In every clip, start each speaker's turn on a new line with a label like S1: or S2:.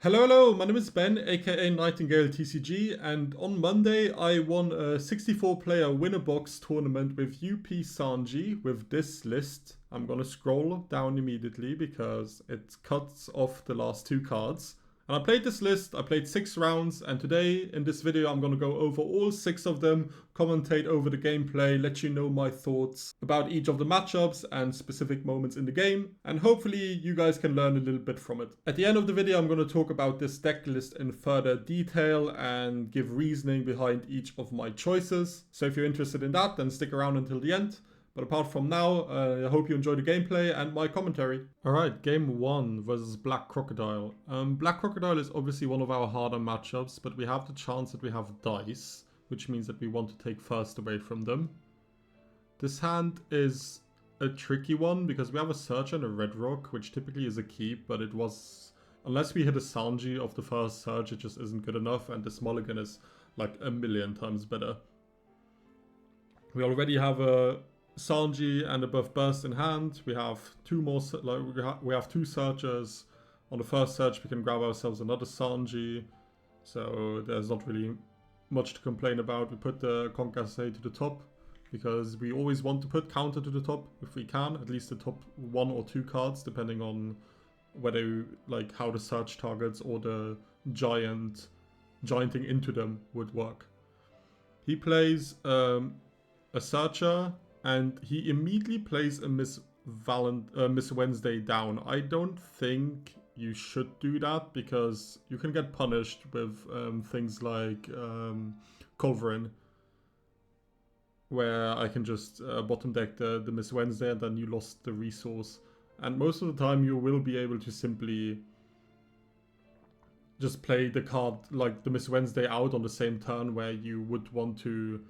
S1: Hello, my name is Ben, aka Nightingale TCG, and on Monday I won a 64-player Win-A-Box Tournament with UP Sanji with this list. I'm gonna scroll down immediately because it cuts off the last two cards. And I played this list, I played 6 rounds, and today in this video I'm gonna go over all 6 of them, commentate over the gameplay, let you know my thoughts about each of the matchups and specific moments in the game, and hopefully you guys can learn a little bit from it. At the end of the video I'm gonna talk about this deck list in further detail and give reasoning behind each of my choices. So if you're interested in that, then stick around until the end. But apart from now, I hope you enjoy the gameplay and my commentary. Alright, game 1 versus Black Crocodile. Black Crocodile is obviously one of our harder matchups, but we have the chance that we have dice, which means that we want to take first away from them. This hand is a tricky one because we have a Search and a Red Rock, which typically is a keep, but it was... Unless we hit a Sanji of the first Search, it just isn't good enough, and this mulligan is like a million times better. We already have a Sanji and a buff burst in hand. We have two more, we have 2 searchers. On the first search we can grab ourselves another Sanji, so there's not really much to complain about. We put the Concassé to the top because we always want to put counter to the top if we can, at least the top 1 or 2 cards depending on whether like how the search targets or the gianting into them would work. He plays a searcher, and he immediately plays a Miss Wednesday down. I don't think you should do that because you can get punished with things like Culverin, where I can just bottom deck the Miss Wednesday and then you lost the resource. And most of the time you will be able to simply just play the card like the Miss Wednesday out on the same turn where you would want to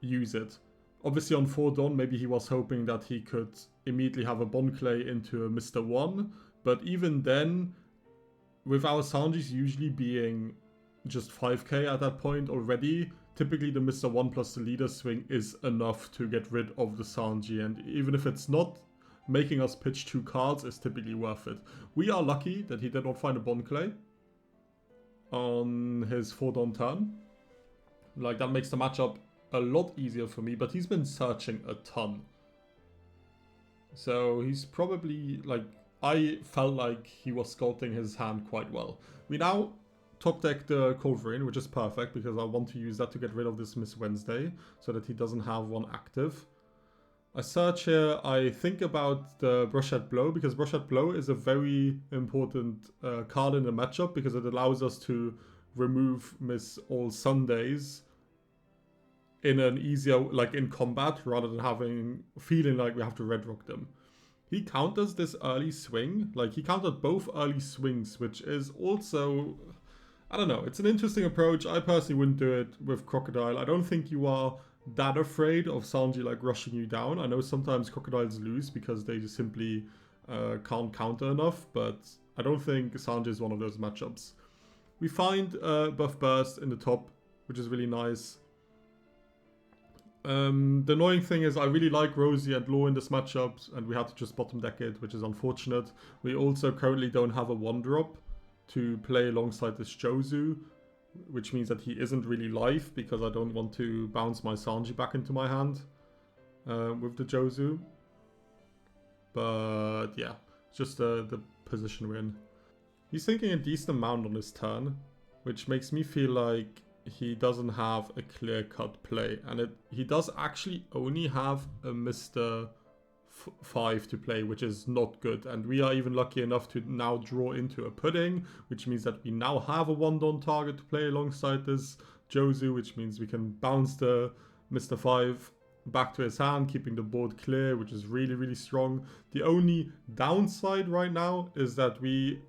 S1: use it. Obviously on 4 Dawn, maybe he was hoping that he could immediately have a Bonclay into a Mr. 1, but even then, with our Sanjis usually being just 5k at that point already, typically the Mr. 1 plus the leader swing is enough to get rid of the Sanji, and even if it's not, making us pitch 2 cards is typically worth it. We are lucky that he did not find a Bonclay on his 4 Dawn turn. Like, that makes the matchup a lot easier for me, but he's been searching a ton. So he's probably, like, I felt like he was sculpting his hand quite well. We now top deck the Culverin, which is perfect because I want to use that to get rid of this Miss Wednesday so that he doesn't have one active. I search here, I think about the Brushhead Blow because Brushhead Blow is a very important card in the matchup because it allows us to remove Miss All Sundays in an easier, like in combat, rather than feeling like we have to red rock them. He counters this early swing, like he countered both early swings, which is also, I don't know, it's an interesting approach. I personally wouldn't do it with Crocodile. I don't think you are that afraid of Sanji like rushing you down. I know sometimes Crocodiles lose because they just simply can't counter enough, but I don't think Sanji is one of those matchups. We find Buff Burst in the top, which is really nice. The annoying thing is I really like Rosi and Law in this matchup, and we had to just bottom deck it, which is unfortunate. We also currently don't have a 1-drop to play alongside this Jozu, which means that he isn't really live because I don't want to bounce my Sanji back into my hand with the Jozu. But yeah, just the position we're in. He's thinking a decent amount on his turn, which makes me feel like he doesn't have a clear-cut play, and he does actually only have a Mr. 5 to play, which is not good, and we are even lucky enough to now draw into a pudding, which means that we now have a 1-Dawn target to play alongside this Jozu, which means we can bounce the Mr. 5 back to his hand, keeping the board clear, which is really, really strong. The only downside right now is that we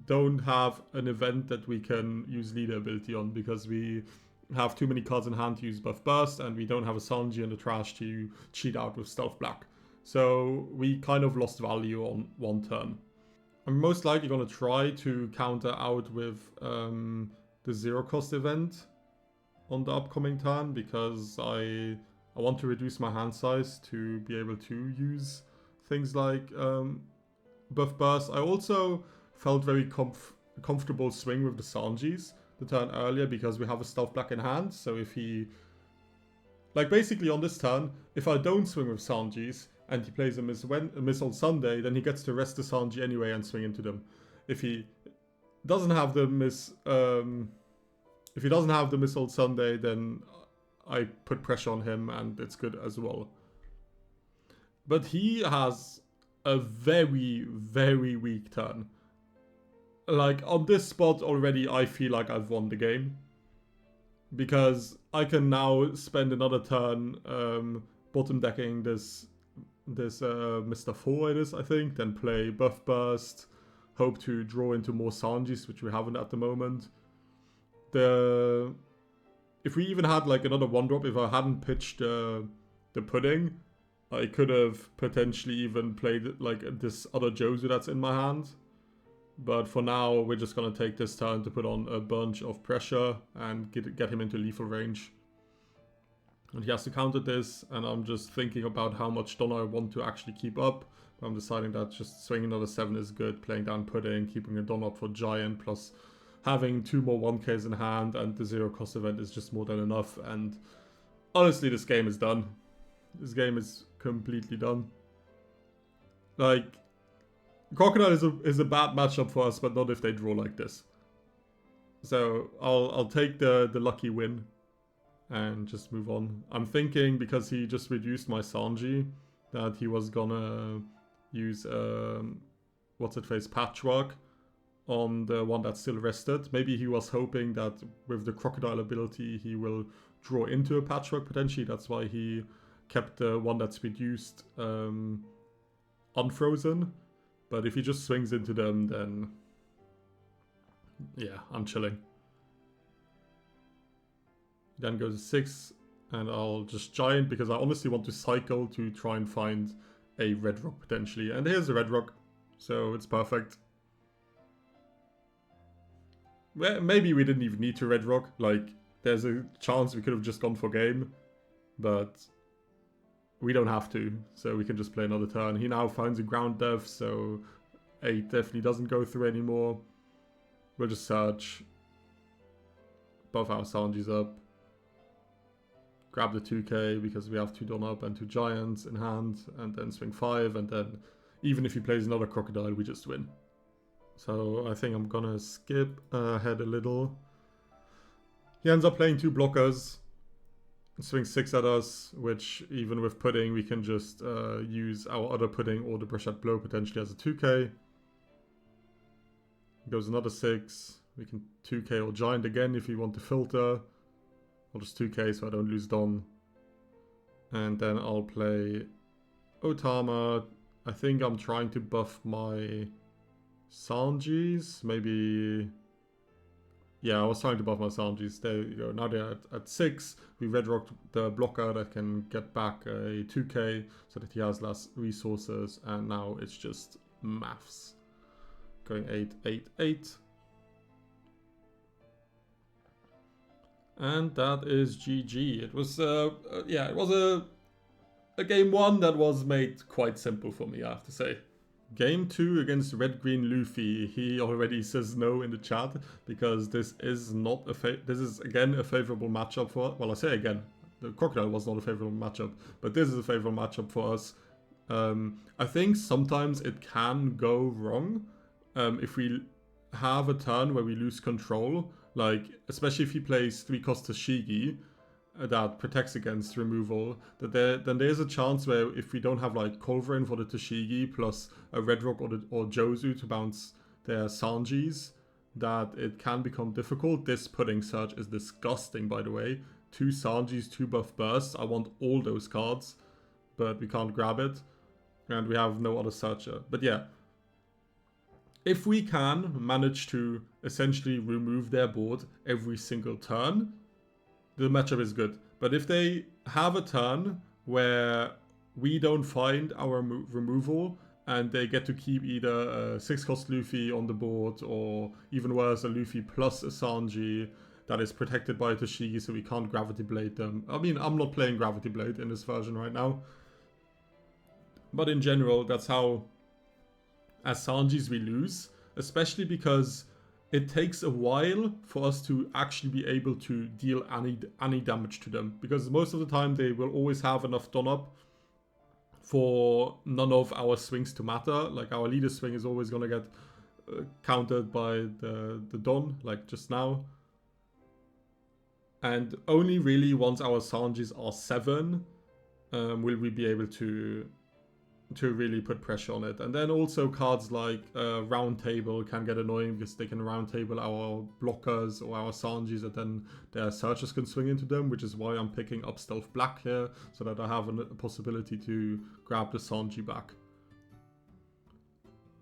S1: don't have an event that we can use leader ability on because we have too many cards in hand to use Buff Burst, and we don't have a Sanji in the trash to cheat out with Stealth Black. So we kind of lost value on 1 turn. I'm most likely going to try to counter out with the 0 cost event on the upcoming turn because I want to reduce my hand size to be able to use things like Buff Burst. I also felt very comfortable swing with the Sanjis the turn earlier because we have a Stealth Black in hand. So if he... Like, basically on this turn, if I don't swing with Sanjis and he plays a Miss on Sunday, then he gets to rest the Sanji anyway and swing into them. If he doesn't have the Miss... if he doesn't have the Miss on Sunday, then I put pressure on him and it's good as well. But he has a very, very weak turn. Like, on this spot already, I feel like I've won the game. Because I can now spend another turn bottom decking this Mr. 4 it is, I think. Then play Buff Burst. Hope to draw into more Sanjis, which we haven't at the moment. If we even had like another 1-drop, if I hadn't pitched the pudding, I could have potentially even played like this other Jozu that's in my hand. But for now, we're just going to take this turn to put on a bunch of pressure and get him into lethal range. And he has to counter this, and I'm just thinking about how much Donner I want to actually keep up. I'm deciding that just swinging another 7 is good, playing down pudding, keeping a Donner up for Giant, plus having 2 more 1Ks in hand, and the 0 cost event is just more than enough. And honestly, this game is done. This game is completely done. Like... Crocodile is a bad matchup for us, but not if they draw like this. So I'll take the lucky win and just move on. I'm thinking, because he just reduced my Sanji, that he was gonna use what's-it-face Patchwork on the one that's still rested. Maybe he was hoping that with the Crocodile ability he will draw into a Patchwork potentially. That's why he kept the one that's reduced unfrozen. But if he just swings into them, then... yeah, I'm chilling. Then goes 6, and I'll just Giant, because I honestly want to cycle to try and find a Red Rock, potentially. And here's a Red Rock, so it's perfect. Well, maybe we didn't even need to Red Rock. Like, there's a chance we could have just gone for game. But... we don't have to, so we can just play another turn. He now finds a ground dev, so 8 definitely doesn't go through anymore. We'll just search. Buff our Sanjis up. Grab the 2k, because we have 2 Don up and 2 Giants in hand. And then swing 5, and then even if he plays another Crocodile, we just win. So I think I'm gonna skip ahead a little. He ends up playing 2 blockers. Swing 6 at us, which even with pudding we can just use our other pudding or the Brushette Blow potentially as a 2k. Goes another 6. We can 2k or Giant again if we want to filter. I'll just 2k so I don't lose Don. And then I'll play Otama. I think I'm trying to buff my Sanjis. Maybe... yeah, I was trying to buff my Sanjis. There you go. Now they're at 6. We Red Rocked the blocker that can get back a 2k so that he has less resources. And now it's just maths. Going 8, 8, 8. And that is GG. It was, yeah, it was a game 1 that was made quite simple for me, I have to say. Game 2 against Red-Green Luffy. He already says no in the chat because this is not this is again a favorable matchup for... well, I say again, the Crocodile was not a favorable matchup, but this is a favorable matchup for us. I think sometimes it can go wrong if we have a turn where we lose control, like especially if he plays 3-cost Tashigi that protects against removal, that then there's a chance where if we don't have like Culverin for the Tashigi plus a Red Rock or Jozu to bounce their Sanjis, that it can become difficult. This pudding search is disgusting, by the way. 2 Sanjis, 2 buff bursts. I want all those cards, but we can't grab it. And we have no other searcher. But yeah, if we can manage to essentially remove their board every single turn, the matchup is good. But if they have a turn where we don't find our removal and they get to keep either a 6-cost Luffy on the board or even worse, a Luffy plus a Sanji that is protected by a Tashigi so we can't Gravity Blade them. I mean, I'm not playing Gravity Blade in this version right now. But in general, that's how, as Sanjis, we lose. Especially because it takes a while for us to actually be able to deal any damage to them, because most of the time they will always have enough done up for none of our swings to matter. Like our leader swing is always going to get countered by the Don, like just now. And only really once our Sanjis are 7 will we be able to really put pressure on it. And then also cards like Round Table can get annoying because they can Round Table our blockers or our Sanjis, and then their searchers can swing into them, which is why I'm picking up Stealth Black here, so that I have a possibility to grab the Sanji back.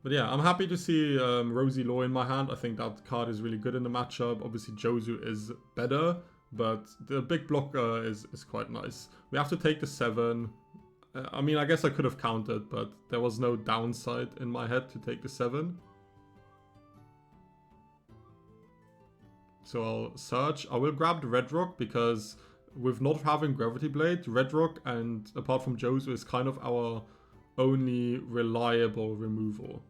S1: But yeah, I'm happy to see Rosi Law in my hand. I think that card is really good in the matchup. Obviously Jozu is better, but the big blocker is quite nice. We have to take the 7. I mean, I guess I could have countered, but there was no downside in my head to take the 7. So I'll search. I will grab the Red Rock because with not having Gravity Blade, Red Rock, and apart from Jozu, is kind of our only reliable removal.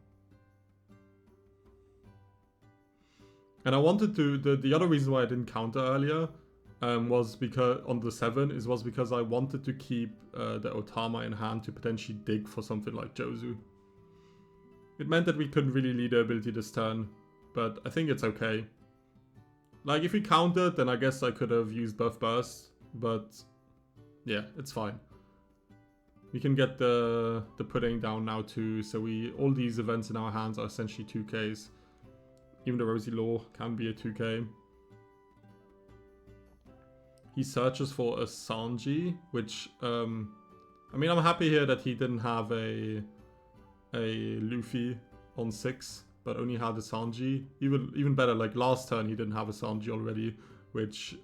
S1: And I wanted to... The other reason why I didn't counter earlier was because on the 7 was because I wanted to keep the Otama in hand to potentially dig for something like Jozu. It meant that we couldn't really lead the ability this turn, but I think it's okay. Like if we countered, then I guess I could have used Buff Burst, but yeah, it's fine. We can get the pudding down now too, so all these events in our hands are essentially 2Ks. Even the Rosi Law can be a 2K. He searches for a Sanji, which, I mean, I'm happy here that he didn't have a Luffy on 6, but only had a Sanji. Even better, like last turn he didn't have a Sanji already, which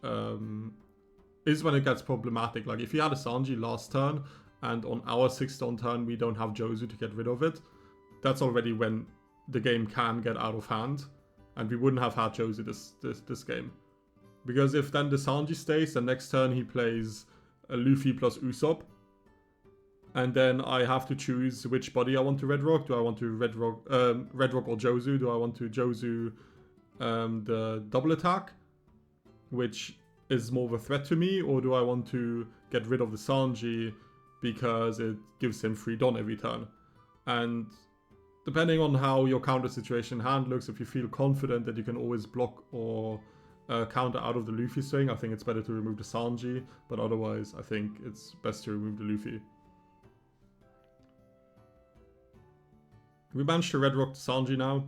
S1: is when it gets problematic. Like if he had a Sanji last turn, and on our 6th turn we don't have Jozu to get rid of it, that's already when the game can get out of hand, and we wouldn't have had Jozu this game. Because if then the Sanji stays, then next turn he plays a Luffy plus Usopp. And then I have to choose which body I want to Red Rock. Do I want to Red Rock or Jozu? Do I want to Jozu the double attack, which is more of a threat to me? Or do I want to get rid of the Sanji because it gives him free Don every turn? And depending on how your counter situation hand looks, if you feel confident that you can always block or counter out of the Luffy swing, I think it's better to remove the Sanji, but otherwise I think it's best to remove the Luffy. We managed to Red Rock the Sanji now.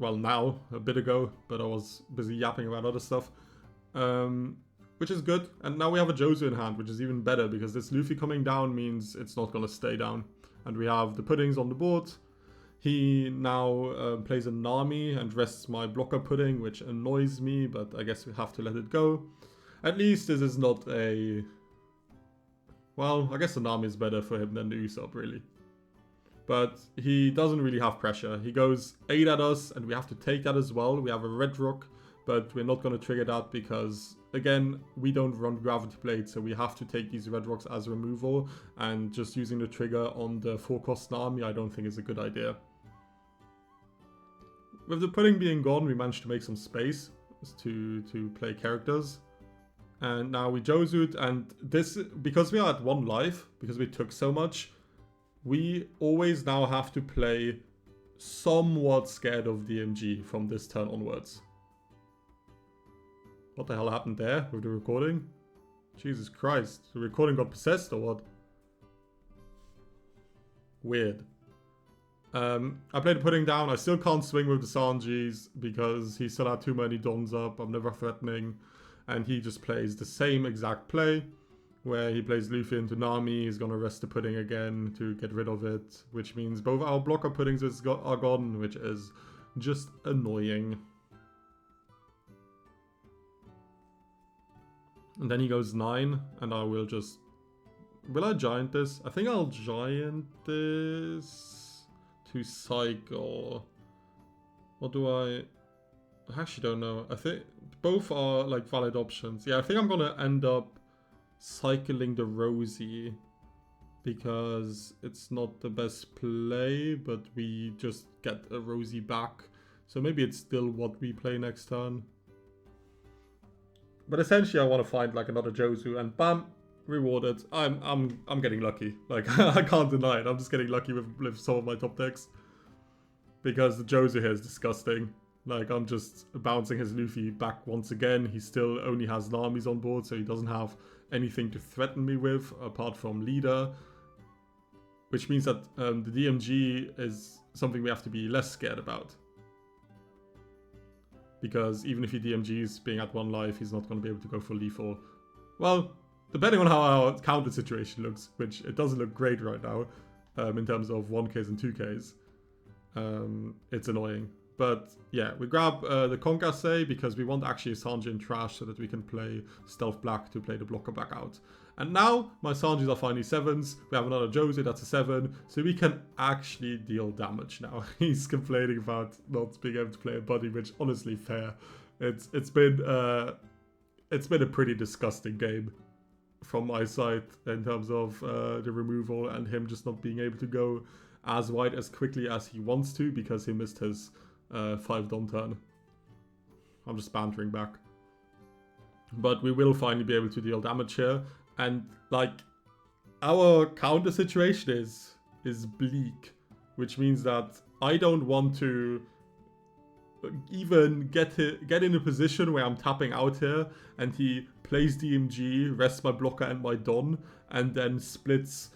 S1: Well, now, a bit ago, but I was busy yapping about other stuff. Which is good, and now we have a Jozu in hand, which is even better, because this Luffy coming down means it's not going to stay down. And we have the puddings on the board. He now plays a Nami and rests my blocker pudding, which annoys me, but I guess we have to let it go. At least this is not a... Well, I guess the Nami is better for him than the Usopp, really. But he doesn't really have pressure. He goes 8 at us, and we have to take that as well. We have a Red Rock, but we're not going to trigger that because, again, we don't run Gravity Blade, so we have to take these Red Rocks as removal, and just using the trigger on the 4-cost Nami I don't think is a good idea. With the pudding being gone, we managed to make some space to play characters. And now we Jozu'd, and this, because we are at 1 life, because we took so much, we always now have to play somewhat scared of DMG from this turn onwards. What the hell happened there with the recording? Jesus Christ, the recording got possessed or what? Weird. I played the pudding down. I still can't swing with the Sanjis because he still had too many Dons up. I'm never threatening. And he just plays the same exact play where he plays Luffy into Nami. He's going to rest the pudding again to get rid of it, which means both our blocker puddings are gone, which is just annoying. And then he goes 9, and I will just... Will I giant this? I think I'll giant this to cycle. What do I actually don't know. I think both are like valid options. Yeah, I think I'm gonna end up cycling the Rosi because it's not the best play, but we just get a Rosi back. So maybe it's still what we play next turn. But essentially I want to find like another Jozu and bam, rewarded. I'm getting lucky. Like I can't deny it. I'm just getting lucky with some of my top decks. Because the Jozu here is disgusting. Like I'm just bouncing his Luffy back once again. He still only has Namis on board, so he doesn't have anything to threaten me with apart from leader. Which means that the DMG is something we have to be less scared about. Because even if he DMGs being at 1 life, he's not going to be able to go for lethal. Well, depending on how our counter situation looks, which it doesn't look great right now, in terms of 1Ks and 2Ks, it's annoying. But yeah, we grab the Concasse because we want actually a Sanji in trash so that we can play Stealth Black to play the blocker back out. And now my Sanjis are finally 7s. We have another Jozu, that's a 7. So we can actually deal damage now. He's complaining about not being able to play a buddy, which honestly fair. It's been a pretty disgusting game from my side in terms of the removal and him just not being able to go as wide as quickly as he wants to because he missed his 5 Don turn. I'm just bantering back. But we will finally be able to deal damage here. And like our counter situation is bleak, which means that I don't want to even get in a position where I'm tapping out here and he plays DMG, rests my blocker and my Don, and then splits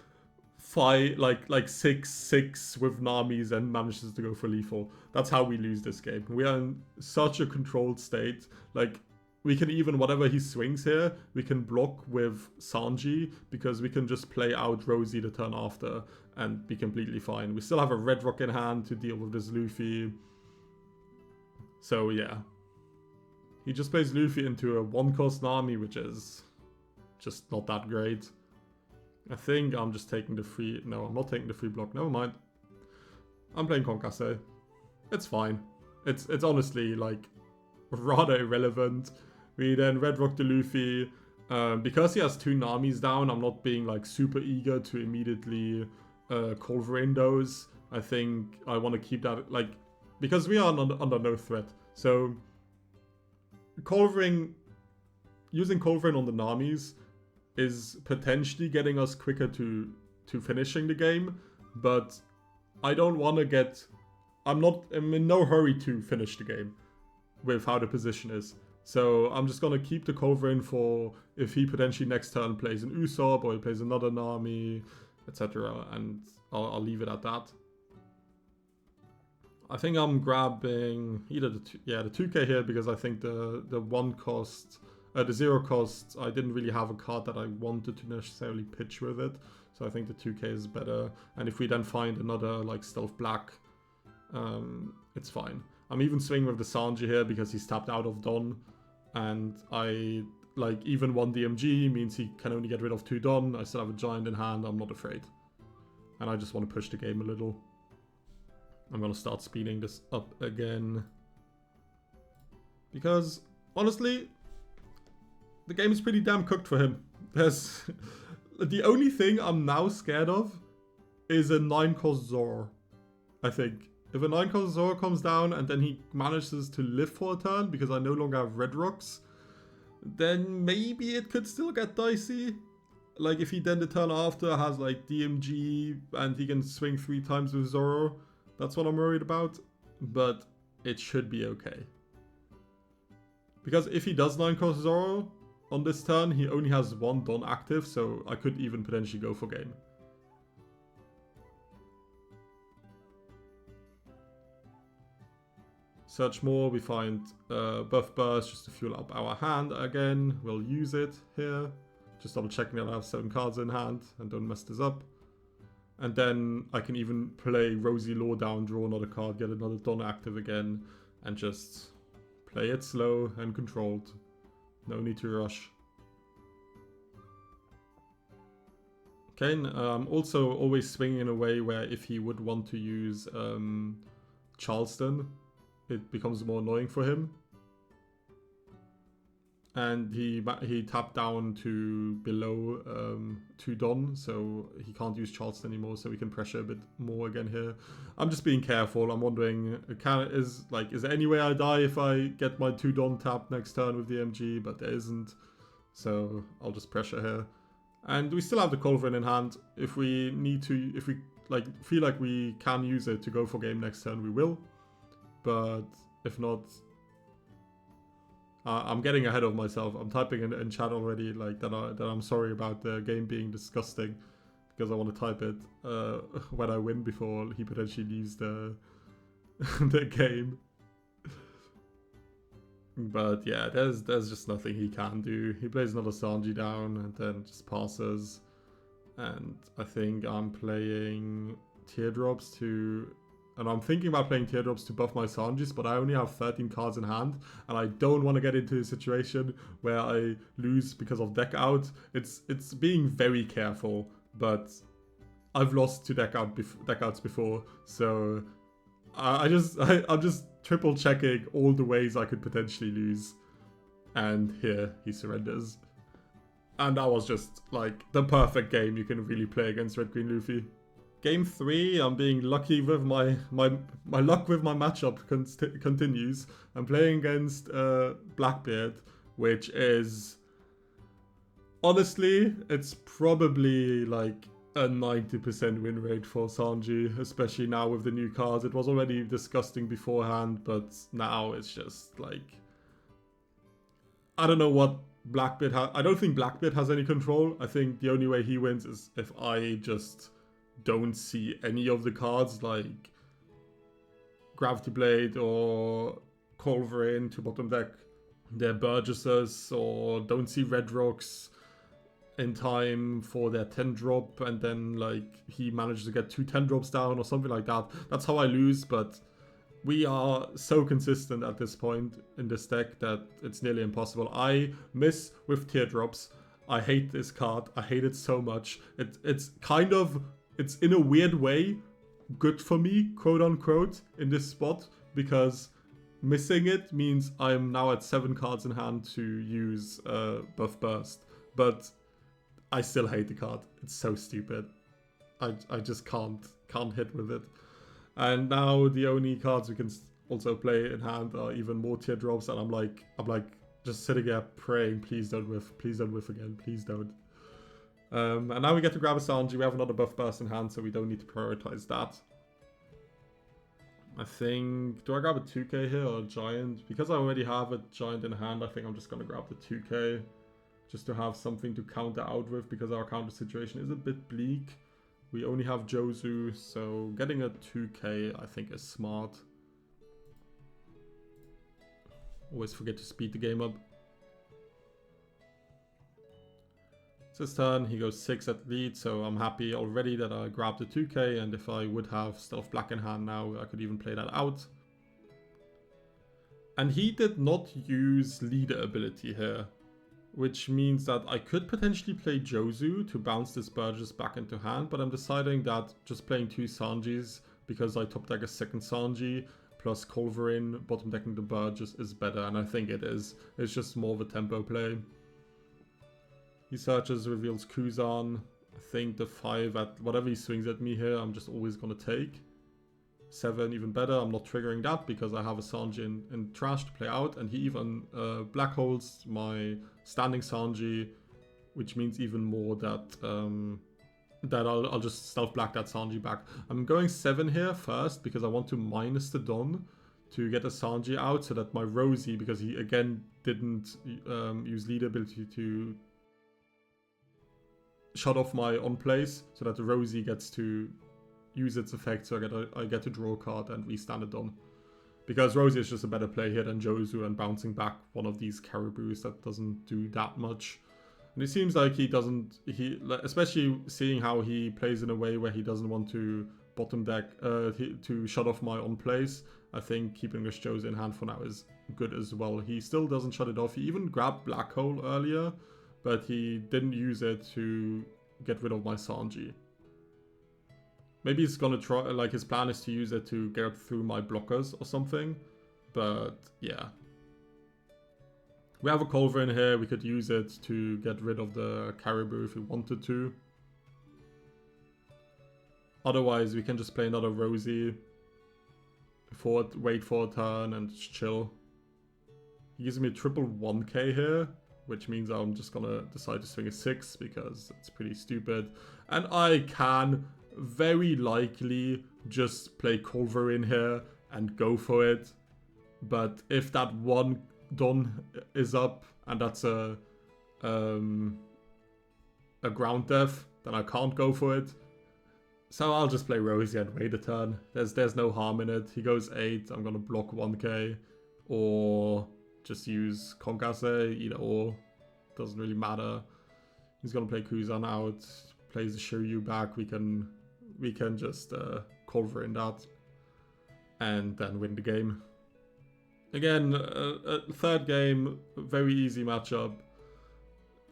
S1: 6-6 with Namis and manages to go for lethal. That's how we lose this game. We are in such a controlled state. Like we can even, whatever he swings here, we can block with Sanji because we can just play out Rosi the turn after and be completely fine. We still have a Red Rock in hand to deal with this Luffy. So yeah. He just plays Luffy into a 1-cost Nami, which is just not that great. I think I'm just taking the free... No, I'm not taking the free block. Never mind. I'm playing Concasse. It's fine. It's honestly, like, rather irrelevant. We then Red Rock the Luffy. Because he has 2 Namis down, I'm not being, like, super eager to immediately Culverin those. I think I want to keep that, like... Because we are under no threat. So, using Culverin on the Namis is potentially getting us quicker to finishing the game, but I don't want to get... I'm in no hurry to finish the game with how the position is. So I'm just going to keep the Culverin for if he potentially next turn plays an Usopp or he plays another Nami, etc. And I'll leave it at that. I think I'm grabbing either the 2K here because I think the 1-cost... the 0-cost, I didn't really have a card that I wanted to necessarily pitch with it. So I think the 2K is better. And if we then find another like Stealth Black, it's fine. I'm even swinging with the Sanji here because he's tapped out of Don. And I, like, even 1 DMG means he can only get rid of 2 Don. I still have a Giant in hand, I'm not afraid. And I just want to push the game a little. I'm going to start speeding this up again. Because, honestly... the game is pretty damn cooked for him. There's the only thing I'm now scared of is a 9-cost Zoro. I think. If a 9-cost Zoro comes down and then he manages to live for a turn because I no longer have Red Rocks, then maybe it could still get dicey. Like if he then the turn after has like DMG and he can swing 3 times with Zoro. That's what I'm worried about. But it should be okay. Because if he does 9-cost Zoro... on this turn, he only has 1 Don active, so I could even potentially go for game. Search more, we find Buff Burst just to fuel up our hand again. We'll use it here. Just double checking that I have 7 cards in hand and don't mess this up. And then I can even play Rosi Law down, draw another card, get another Don active again, and just play it slow and controlled. No need to rush. Okay, I'm also always swinging in a way where if he would want to use Charleston, it becomes more annoying for him. And he tapped down to below 2 Don, so he can't use Charleston anymore, so we can pressure a bit more again here. I'm just being careful. I'm wondering, is there any way I die if I get my 2 Don tapped next turn with the MG? But there isn't, so I'll just pressure here. And we still have the Culverin in hand. If we need to, if we feel like we can use it to go for game next turn, we will. But if not, I'm getting ahead of myself. I'm typing in chat already that I'm sorry about the game being disgusting, because I want to type it when I win before he potentially leaves the the game. But yeah, there's just nothing he can do. He plays another Sanji down and then just passes. And I think I'm playing Teardrops to... And I'm thinking about playing Teardrops to buff my Sanjis, but I only have 13 cards in hand, and I don't want to get into a situation where I lose because of deck out. It's being very careful, but I've lost to deck outs before, so I'm just triple checking all the ways I could potentially lose. And here he surrenders. And that was just like the perfect game you can really play against Red Green Luffy. Game 3, I'm being lucky with my luck with my matchup continues. I'm playing against Blackbeard, which is... Honestly, it's probably like a 90% win rate for Sanji, especially now with the new cards. It was already disgusting beforehand, but now it's just like... I don't know what Blackbeard has... I don't think Blackbeard has any control. I think the only way he wins is if I just... don't see any of the cards like Gravity Blade or Culverin to bottom deck their Burgesses, or don't see Red Rocks in time for their 10 drop, and then like he managed to get 2 10 drops down or something like that. That's how I lose, but we are so consistent at this point in this deck that it's nearly impossible. I miss with Teardrops. I hate this card. I hate it so much. It's kind of... It's in a weird way good for me, quote unquote, in this spot, because missing it means I'm now at 7 cards in hand to use Buff Burst. But I still hate the card. It's so stupid. I just can't hit with it. And now the only cards we can also play in hand are even more Teardrops, and I'm like just sitting there praying, please don't whiff again, please don't. And now we get to grab a Sanji. We have another Buff Burst in hand, so we don't need to prioritize that. I think... Do I grab a 2k here or a Giant? Because I already have a Giant in hand, I think I'm just going to grab the 2k. Just to have something to counter out with, because our counter situation is a bit bleak. We only have Jozu, so getting a 2k I think is smart. Always forget to speed the game up. It's his turn, he goes 6 at lead, so I'm happy already that I grabbed the 2k, and if I would have Stealth Black in hand now, I could even play that out. And he did not use Leader ability here, which means that I could potentially play Jozu to bounce this Burgess back into hand, but I'm deciding that just playing 2 Sanjis, because I top deck a second Sanji, plus Culverin, bottom decking the Burgess is better, and I think it is. It's just more of a tempo play. He searches, reveals Kuzan. I think the 5 at whatever he swings at me here, I'm just always going to take. 7 even better. I'm not triggering that because I have a Sanji in trash to play out. And he even black holes my standing Sanji, which means even more that I'll just stealth black that Sanji back. I'm going 7 here first because I want to minus the Don to get a Sanji out so that my Rosi, because he again didn't use leader ability to shut off my on plays, so that the Rosi gets to use its effect, so I get to draw a card and restand it on. Because Rosi is just a better play here than Jozu, and bouncing back one of these Caribous that doesn't do that much. And it seems like he doesn't, especially seeing how he plays in a way where he doesn't want to bottom deck, to shut off my on plays. I think keeping this Jozu in hand for now is good as well. He still doesn't shut it off. He even grabbed Black Hole earlier, but he didn't use it to get rid of my Sanji. Maybe he's gonna try, like his plan is to use it to get through my blockers or something. But yeah. We have a Culver in here, we could use it to get rid of the Caribou if we wanted to. Otherwise, we can just play another Rosi, wait for a turn and just chill. He gives me a triple 1k here, which means I'm just gonna decide to swing a 6 because it's pretty stupid. And I can very likely just play Culver in here and go for it. But if that one Don is up and that's a ground death, then I can't go for it. So I'll just play Rosi and wait a turn. There's no harm in it. He goes 8, I'm gonna block 1k. Or just use Konkase, either or. Doesn't really matter. He's gonna play Kuzan out, plays the Shiryu back. We can just Culver in that. And then win the game. Again, third game, very easy matchup.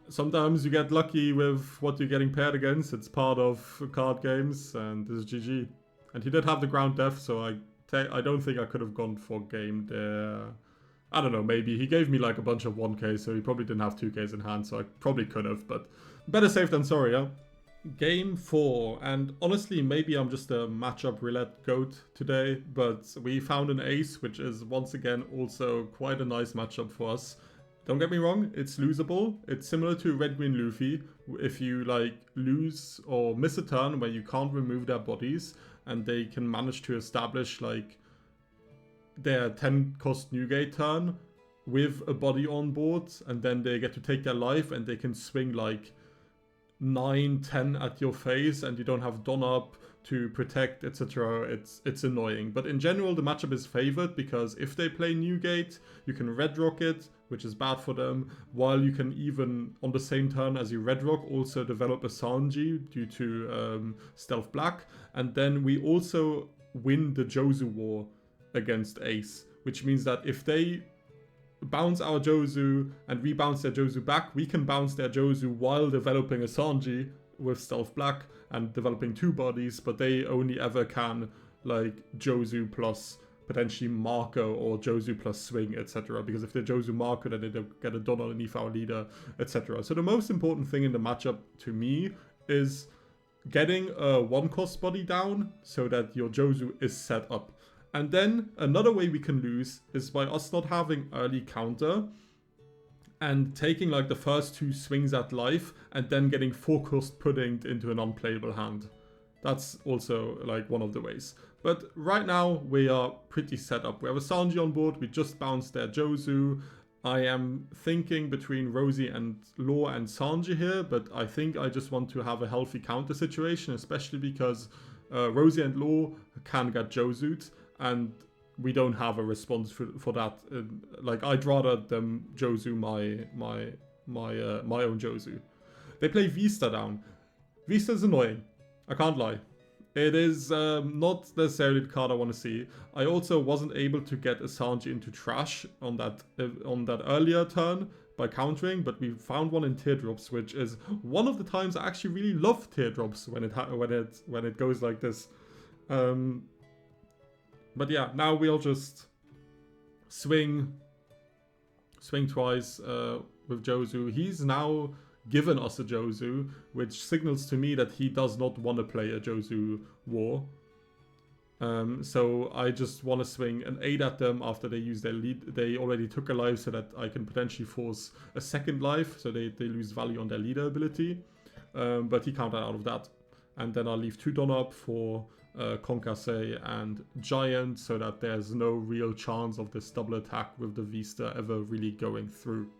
S1: Sometimes you get lucky with what you're getting paired against. It's part of card games, and this is GG. And he did have the ground death, so I don't think I could have gone for game there. I don't know, maybe. He gave me like a bunch of 1k, so he probably didn't have 2ks in hand, so I probably could have, but better safe than sorry, yeah? Game 4, and honestly, maybe I'm just a matchup roulette goat today, but we found an ace, which is once again also quite a nice matchup for us. Don't get me wrong, it's losable. It's similar to Red Green Luffy. If you like lose or miss a turn where you can't remove their bodies, and they can manage to establish like their 10 cost Newgate turn with a body on board, and then they get to take their life and they can swing like 9, 10 at your face, and you don't have Don up to protect, etc. It's annoying. But in general, the matchup is favored because if they play Newgate, you can Red Rock it, which is bad for them, while you can even, on the same turn as you Red Rock, also develop a Sanji due to Stealth Black. And then we also win the Jozu war against Ace, which means that if they bounce our Jozu and we bounce their Jozu back, we can bounce their Jozu while developing a Sanji with Stealth Black and developing 2 bodies, but they only ever can like Jozu plus potentially Marco or Jozu plus swing, etc. Because if they're Jozu Marco, then they don't get a Don underneath our leader, etc. So the most important thing in the matchup to me is getting a 1-cost body down so that your Jozu is set up. And then another way we can lose is by us not having early counter and taking like the first 2 swings at life and then getting 4-cost puddinged into an unplayable hand. That's also like one of the ways. But right now we are pretty set up. We have a Sanji on board, we just bounced their Jozu. I am thinking between Rosi and Law and Sanji here, but I think I just want to have a healthy counter situation, especially because Rosi and Law can get Jozu'd. And we don't have a response for that. Like, I'd rather them Jozu my own Jozu. They play Vista down. Vista's annoying. I can't lie. It is not necessarily the card I want to see. I also wasn't able to get a Sanji into trash on that earlier turn by countering, but we found one in Teardrops, which is one of the times I actually really love Teardrops when it goes like this. But yeah, now we'll just swing twice with Jozu. He's now given us a Jozu, which signals to me that he does not want to play a Jozu war. So I just want to swing an 8 at them after they use their lead. They already took a life so that I can potentially force a second life, so they lose value on their leader ability. But he counted out of that. And then I'll leave 2 Don up for Konkase and Giant, so that there's no real chance of this double attack with the Vista ever really going through.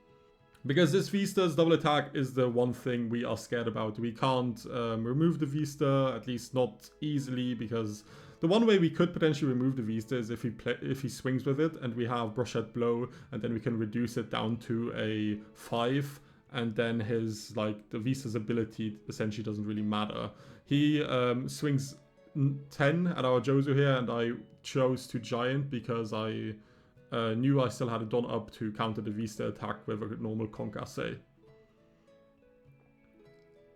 S1: Because this Vista's double attack is the one thing we are scared about. We can't remove the Vista, at least not easily, because the one way we could potentially remove the Vista is if he swings with it and we have Brochette Blow, and then we can reduce it down to a 5, and then the Vista's ability essentially doesn't really matter. He swings 10 at our Jozu here, and I chose to Giant because I knew I still had a Don up to counter the Vista attack with a normal Konkase.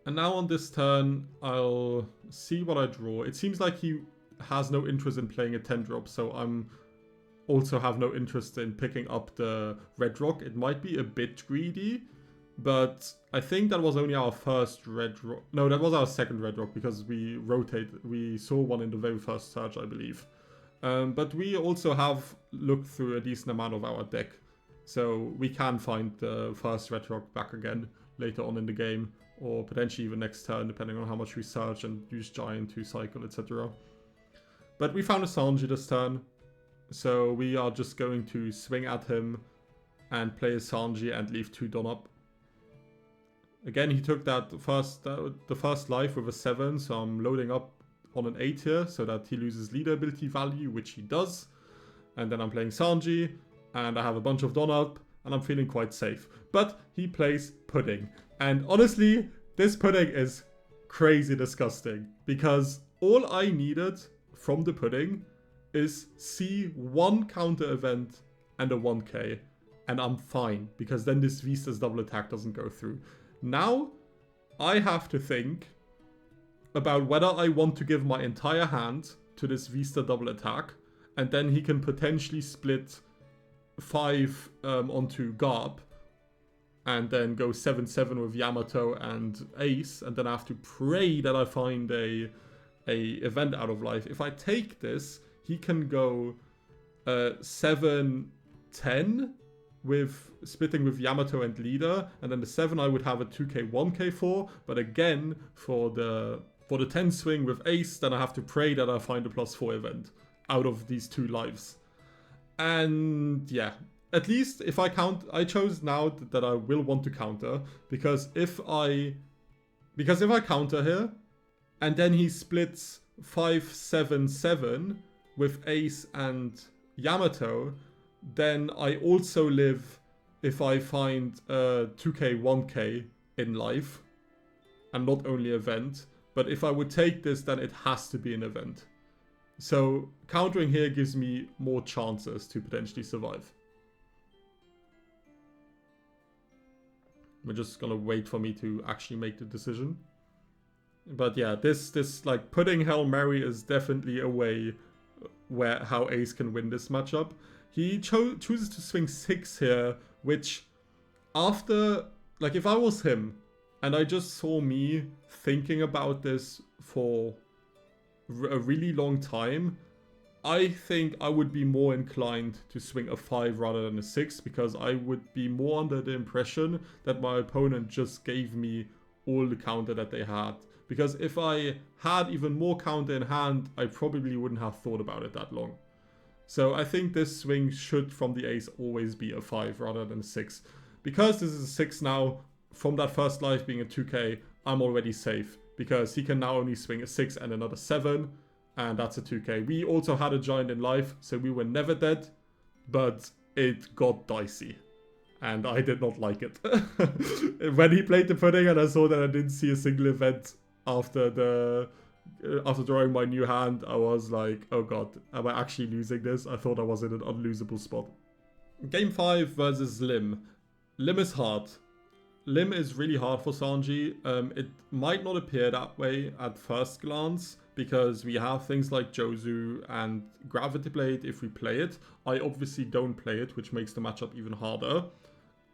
S1: And now on this turn, I'll see what I draw. It seems like he has no interest in playing a 10 drop, so I'm also have no interest in picking up the red rock. It might be a bit greedy, but I think that was only our first red rock. No, that was our second red rock because we saw one in the very first search, I believe. But we also have looked through a decent amount of our deck, so we can find the first red rock back again later on in the game, or potentially even next turn, depending on how much we search and use giant to cycle, etc. But we found a Sanji this turn, so we are just going to swing at him and play a Sanji and leave 2 done up. Again, he took that the first life with a 7, so I'm loading up on an 8 here so that he loses leader ability value, which he does. And then I'm playing Sanji, and I have a bunch of done up, and I'm feeling quite safe. But he plays Pudding. And honestly, this Pudding is crazy disgusting, because all I needed from the Pudding is see 1 counter event and a 1k, and I'm fine, because then this Vista's double attack doesn't go through. Now, I have to think about whether I want to give my entire hand to this Vista double attack, and then he can potentially split 5 onto Garb, and then go 7-7 with Yamato and Ace, and then I have to pray that I find a event out of life. If I take this, he can go 7-10 with splitting with Yamato and leader, and then the 7 I would have a 2k 1k for, but again for the 10 swing with Ace, then I have to pray that I find a +4 event out of these 2 lives. And yeah, at least if I count, I chose now that I will want to counter, because if I counter here and then he splits 5-7-7 with Ace and Yamato, then I also live if I find 2k 1k in life and not only event. But if I would take this, then it has to be an event. So countering here gives me more chances to potentially survive. We're just gonna wait for me to actually make the decision. But yeah, this like Pudding Hail Mary is definitely a way where how Ace can win this matchup. He chooses to swing 6 here, which after, like if I was him and I just saw me thinking about this for a really long time, I think I would be more inclined to swing a 5 rather than a 6, because I would be more under the impression that my opponent just gave me all the counter that they had. Because if I had even more counter in hand, I probably wouldn't have thought about it that long. So I think this swing should, from the Ace, always be a 5 rather than a 6. Because this is a 6 now, from that first life being a 2k, I'm already safe. Because he can now only swing a 6 and another 7, and that's a 2k. We also had a giant in life, so we were never dead, but it got dicey. And I did not like it. When he played the Pudding and I saw that I didn't see a single event after drawing my new hand, I was like, oh god, am I actually losing this? I thought I was in an unlosable spot. Game 5 versus Lim. Lim is hard. Lim is really hard for Sanji. It might not appear that way at first glance, because we have things like Jozu and Gravity Blade if we play it. I obviously don't play it, which makes the matchup even harder.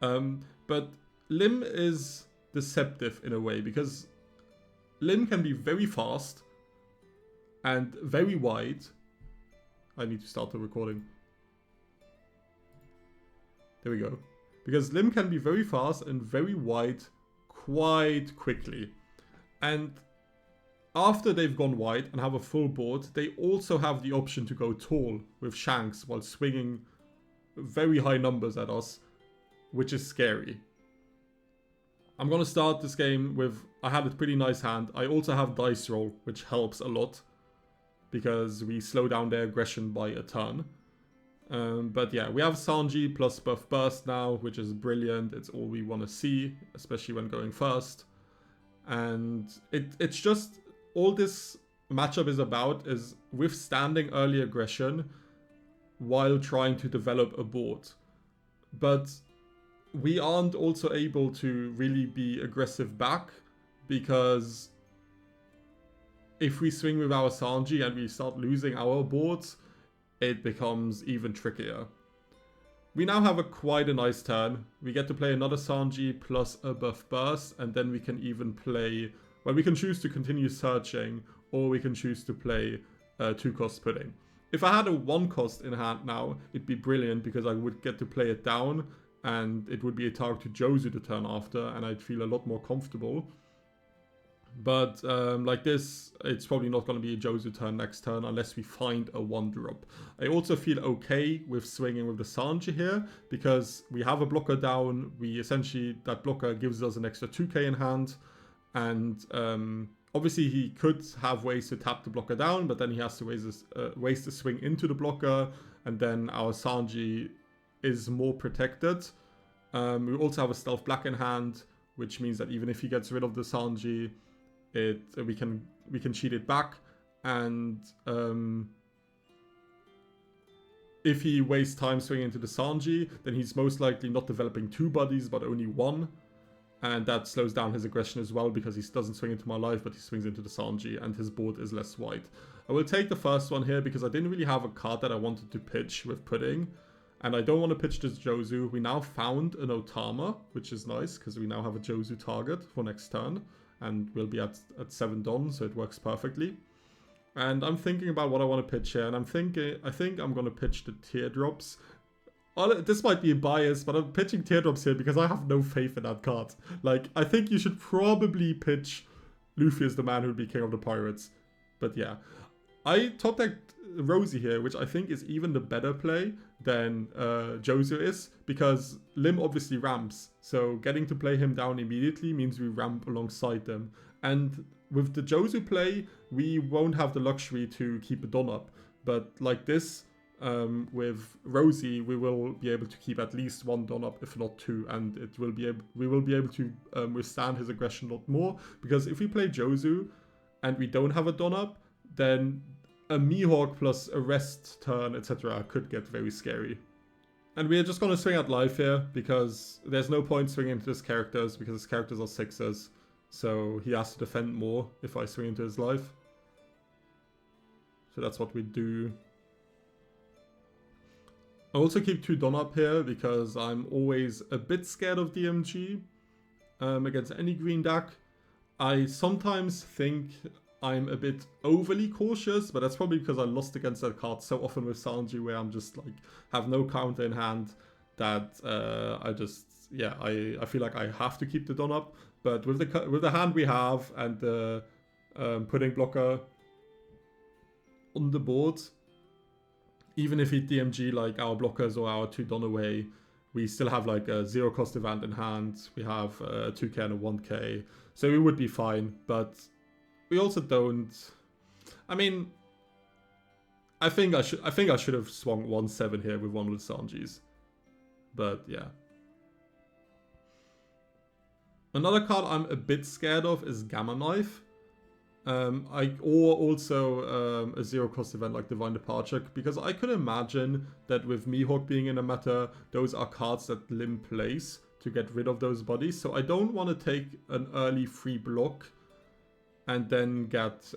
S1: But Lim is deceptive in a way, because Lim can be very fast and very wide. I need to start the recording. There we go. Because Lim can be very fast and very wide quite quickly. And after they've gone wide and have a full board, they also have the option to go tall with Shanks while swinging very high numbers at us, which is scary. I'm going to start this game with, I have a pretty nice hand. I also have dice roll, which helps a lot, because we slow down their aggression by a turn. But yeah, we have Sanji plus buff burst now, which is brilliant. It's all we want to see, especially when going first. And it's just, all this matchup is about is withstanding early aggression while trying to develop a board. But we aren't also able to really be aggressive back, because if we swing with our Sanji and we start losing our boards, it becomes even trickier. We now have quite a nice turn. We get to play another Sanji plus a buff burst, and then we can even play... Well, we can choose to continue searching, or we can choose to play 2-cost pudding. If I had a 1-cost in hand now, it'd be brilliant because I would get to play it down, and it would be a target to Jozu the turn after, and I'd feel a lot more comfortable. But like this, it's probably not going to be a Jozu turn next turn unless we find a 1-drop. I also feel okay with swinging with the Sanji here because we have a blocker down. We essentially, that blocker gives us an extra 2k in hand. And obviously he could have ways to tap the blocker down, but then he has to waste the swing into the blocker. And then our Sanji is more protected. We also have a Stealth Black in hand, which means that even if he gets rid of the Sanji, we can cheat it back, and if he wastes time swinging into the Sanji, then he's most likely not developing 2 bodies but only 1, and that slows down his aggression as well because he doesn't swing into my life but he swings into the Sanji and his board is less white. I will take the first one here because I didn't really have a card that I wanted to pitch with pudding, and I don't want to pitch this Jozu. We now found an Otama, which is nice because we now have a Jozu target for next turn. And we'll be at 7 Don, so it works perfectly. And I'm thinking about what I want to pitch here, and I think I'm going to pitch the Teardrops. This might be a bias, but I'm pitching Teardrops here because I have no faith in that card. Like, I think you should probably pitch Luffy as the man who would be king of the pirates. But yeah, I top decked Rosi here, which I think is even the better play than Jozu is, because Lim obviously ramps, so getting to play him down immediately means we ramp alongside them. And with the Jozu play, we won't have the luxury to keep a Don up, but like this, with Rosi, we will be able to keep at least 1 Don up, if not 2, and we will be able to withstand his aggression a lot more, because if we play Jozu and we don't have a Don up, then a Mihawk plus a rest turn, etc. could get very scary. And we're just going to swing at life here, because there's no point swinging into his characters, because his characters are 6s. So he has to defend more if I swing into his life. So that's what we do. I also keep 2 Don up here, because I'm always a bit scared of DMG against any green deck. I sometimes think I'm a bit overly cautious, but that's probably because I lost against that card so often with Sanji, where I'm just like, have no counter in hand, that I feel like I have to keep the Don up. But with the hand we have and the pudding blocker on the board, even if he DMG like our blockers or our 2 Don away, we still have like a 0-cost event in hand. We have a 2k and a 1k, so we would be fine. But we also don't. I mean, I think I should have swung 1-7 here with one with Sanji's. But yeah. Another card I'm a bit scared of is Gamma Knife. Or also a 0-cost event like Divine Departure, because I could imagine that with Mihawk being in a meta, those are cards that Lim plays to get rid of those bodies. So I don't want to take an early free block and then get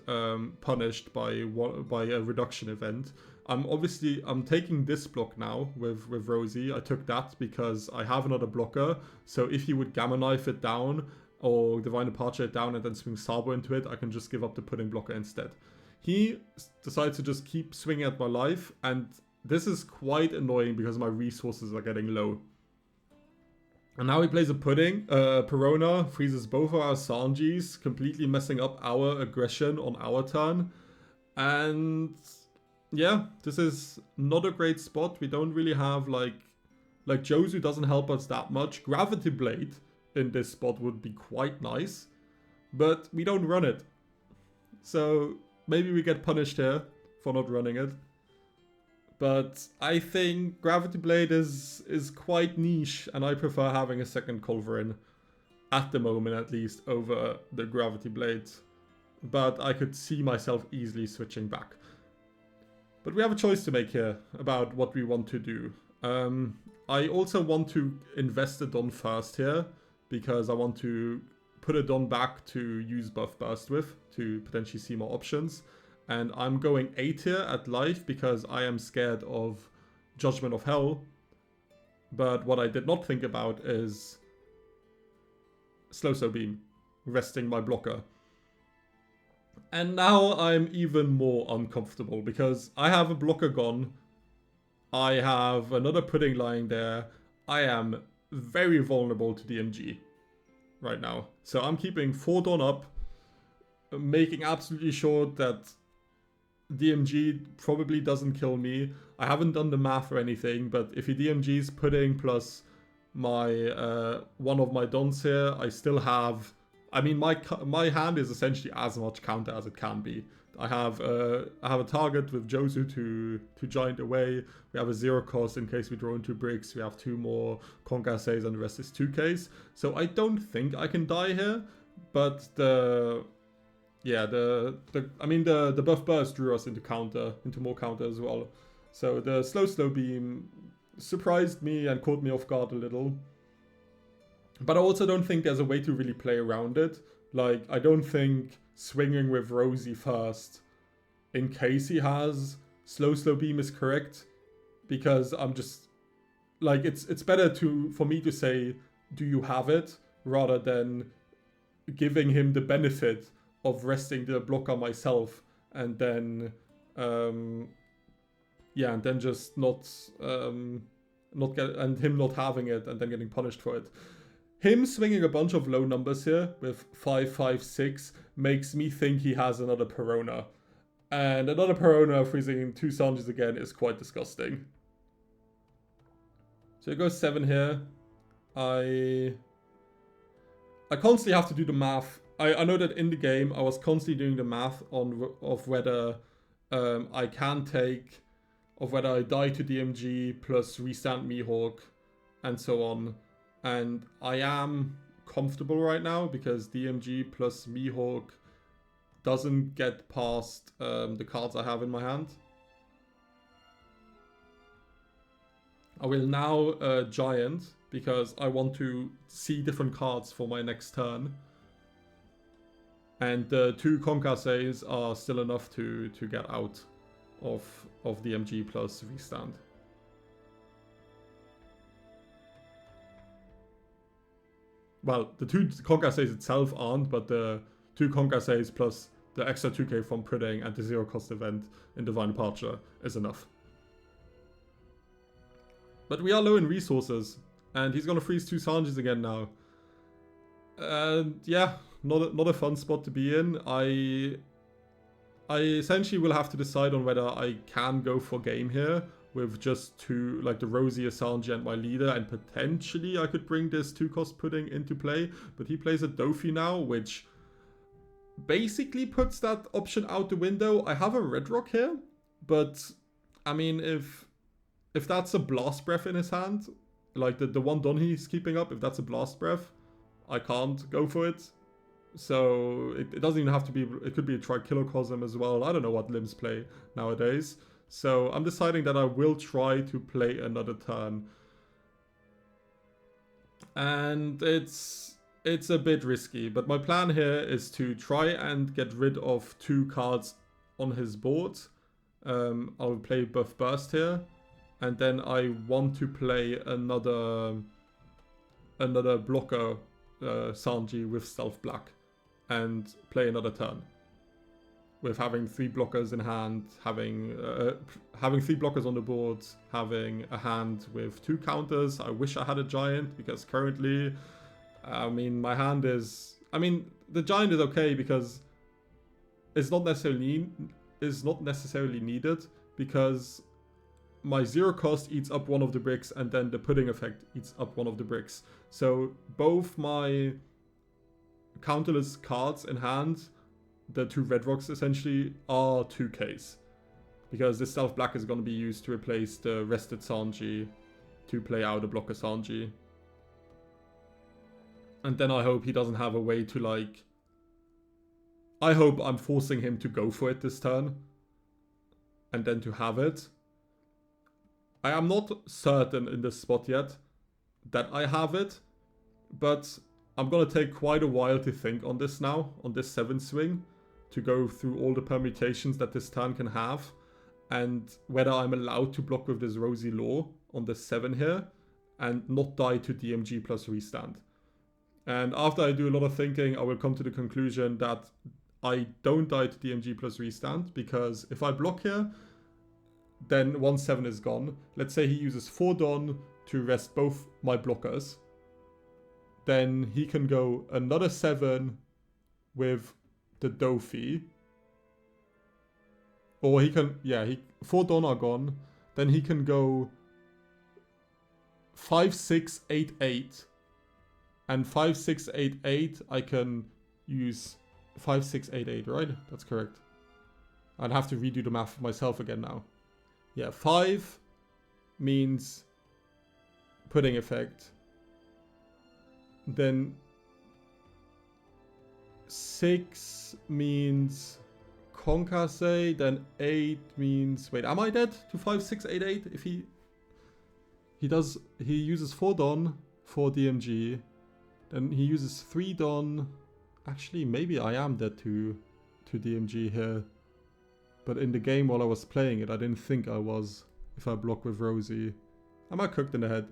S1: punished by a reduction event. I'm taking this block now with Rosi. I took that because I have another blocker. So if he would Gamma Knife it down or Divine Departure it down and then swing Sabo into it, I can just give up the pudding blocker instead. He decides to just keep swinging at my life, and this is quite annoying because my resources are getting low. And now he plays a pudding. Perona freezes both of our Sanjis, completely messing up our aggression on our turn. And yeah, this is not a great spot. We don't really have like Jozu doesn't help us that much. Gravity Blade in this spot would be quite nice, but we don't run it. So maybe we get punished here for not running it. But I think Gravity Blade is quite niche, and I prefer having a second Culverin, at the moment at least, over the Gravity Blade. But I could see myself easily switching back. But we have a choice to make here about what we want to do. I also want to invest a Don first here, because I want to put a Don back to use Buff Burst with, to potentially see more options. And I'm going 8 here at life because I am scared of Judgment of Hell. But what I did not think about is slow beam, resting my blocker. And now I'm even more uncomfortable because I have a blocker gone. I have another pudding lying there. I am very vulnerable to DMG right now. So I'm keeping 4 Dawn up, making absolutely sure that DMG probably doesn't kill me. I haven't done the math or anything, but if he DMG's pudding plus my one of my dons here, I still have... I mean, my hand is essentially as much counter as it can be. I have a target with Jozu to giant away. We have a 0 cost in case we draw into bricks. We have 2 more Concassés and the rest is 2Ks. So I don't think I can die here, but the buff burst drew us into more counter as well. So the slow beam surprised me and caught me off guard a little. But I also don't think there's a way to really play around it. Like, I don't think swinging with Rosi first in case he has slow beam is correct. Because I'm just... Like, it's better for me to say, do you have it? Rather than giving him the benefit of resting the blocker myself and then... and then just not get... And him not having it and then getting punished for it. Him swinging a bunch of low numbers here with 5, 5, 6 makes me think he has another Perona. And another Perona freezing 2 Sanjis again is quite disgusting. So it goes 7 here. I constantly have to do the math. I know that in the game I was constantly doing the math of whether I can take... of whether I die to DMG plus restand Mihawk and so on. And I am comfortable right now because DMG plus Mihawk doesn't get past the cards I have in my hand. I will now Giant because I want to see different cards for my next turn. And the 2 Concassés are still enough to get out of DMG plus restand. Well, the 2 Concassés itself aren't, but the 2 Concassés plus the extra 2k from Pudding and the 0 cost event in Divine Departure is enough. But we are low in resources, and he's gonna freeze 2 Sanjis again now. And yeah, not a fun spot to be in. I essentially will have to decide on whether I can go for game here with just 2, like the Rosi, Sanji and my leader, and potentially I could bring this 2 cost Pudding into play, but he plays a Dofi now, which basically puts that option out the window. I have a Red Rock here, but I mean, if that's a Blast Breath in his hand, like the one Don he's keeping up, if that's a Blast Breath, I can't go for it. So it doesn't even have to be, it could be a Trikilocosm as well. I don't know what limbs play nowadays. So I'm deciding that I will try to play another turn. And it's a bit risky, but my plan here is to try and get rid of 2 cards on his board. I'll play Buff Burst here, and then I want to play another blocker Sanji with Stealth Black and play another turn. With having 3 blockers in hand, having 3 blockers on the board, having a hand with 2 counters. I wish I had a Giant because currently, I mean, my hand is... I mean, the Giant is okay because it's not necessarily needed because my 0 cost eats up one of the bricks and then the Pudding effect eats up one of the bricks. So both my counterless cards in hand, the 2 Red Rocks essentially, are 2Ks. Because this Stealth Black is going to be used to replace the rested Sanji to play out a blocker Sanji. And then I hope he doesn't have a way to, like... I hope I'm forcing him to go for it this turn. And then to have it. I am not certain in this spot yet that I have it. But I'm going to take quite a while to think on this now, on this 7 swing. to go through all the permutations that this turn can have, and whether I'm allowed to block with this Rosi Law on the 7 here, and not die to DMG plus restand. And after I do a lot of thinking, I will come to the conclusion that I don't die to DMG plus restand, because if I block here, then 1-7 is gone. Let's say he uses 4 Don to rest both my blockers. Then he can go another 7 with the Dofi. Or he can, 4 Don are gone. Then he can go 5, 6, 8, 8. And 5, 6, 8, 8, I can use 5, 6, 8, 8, right? That's correct. I'd have to redo the math myself again now. Yeah, 5 means pudding effect. Then 6 means concasse. Then 8 means... Wait, am I dead to 5, 6, 8, 8? If he uses 4 Don for DMG. Then he uses 3 Don. Actually, maybe I am dead to DMG here. But in the game while I was playing it, I didn't think I was, if I block with Rosi. Am I cooked in the head?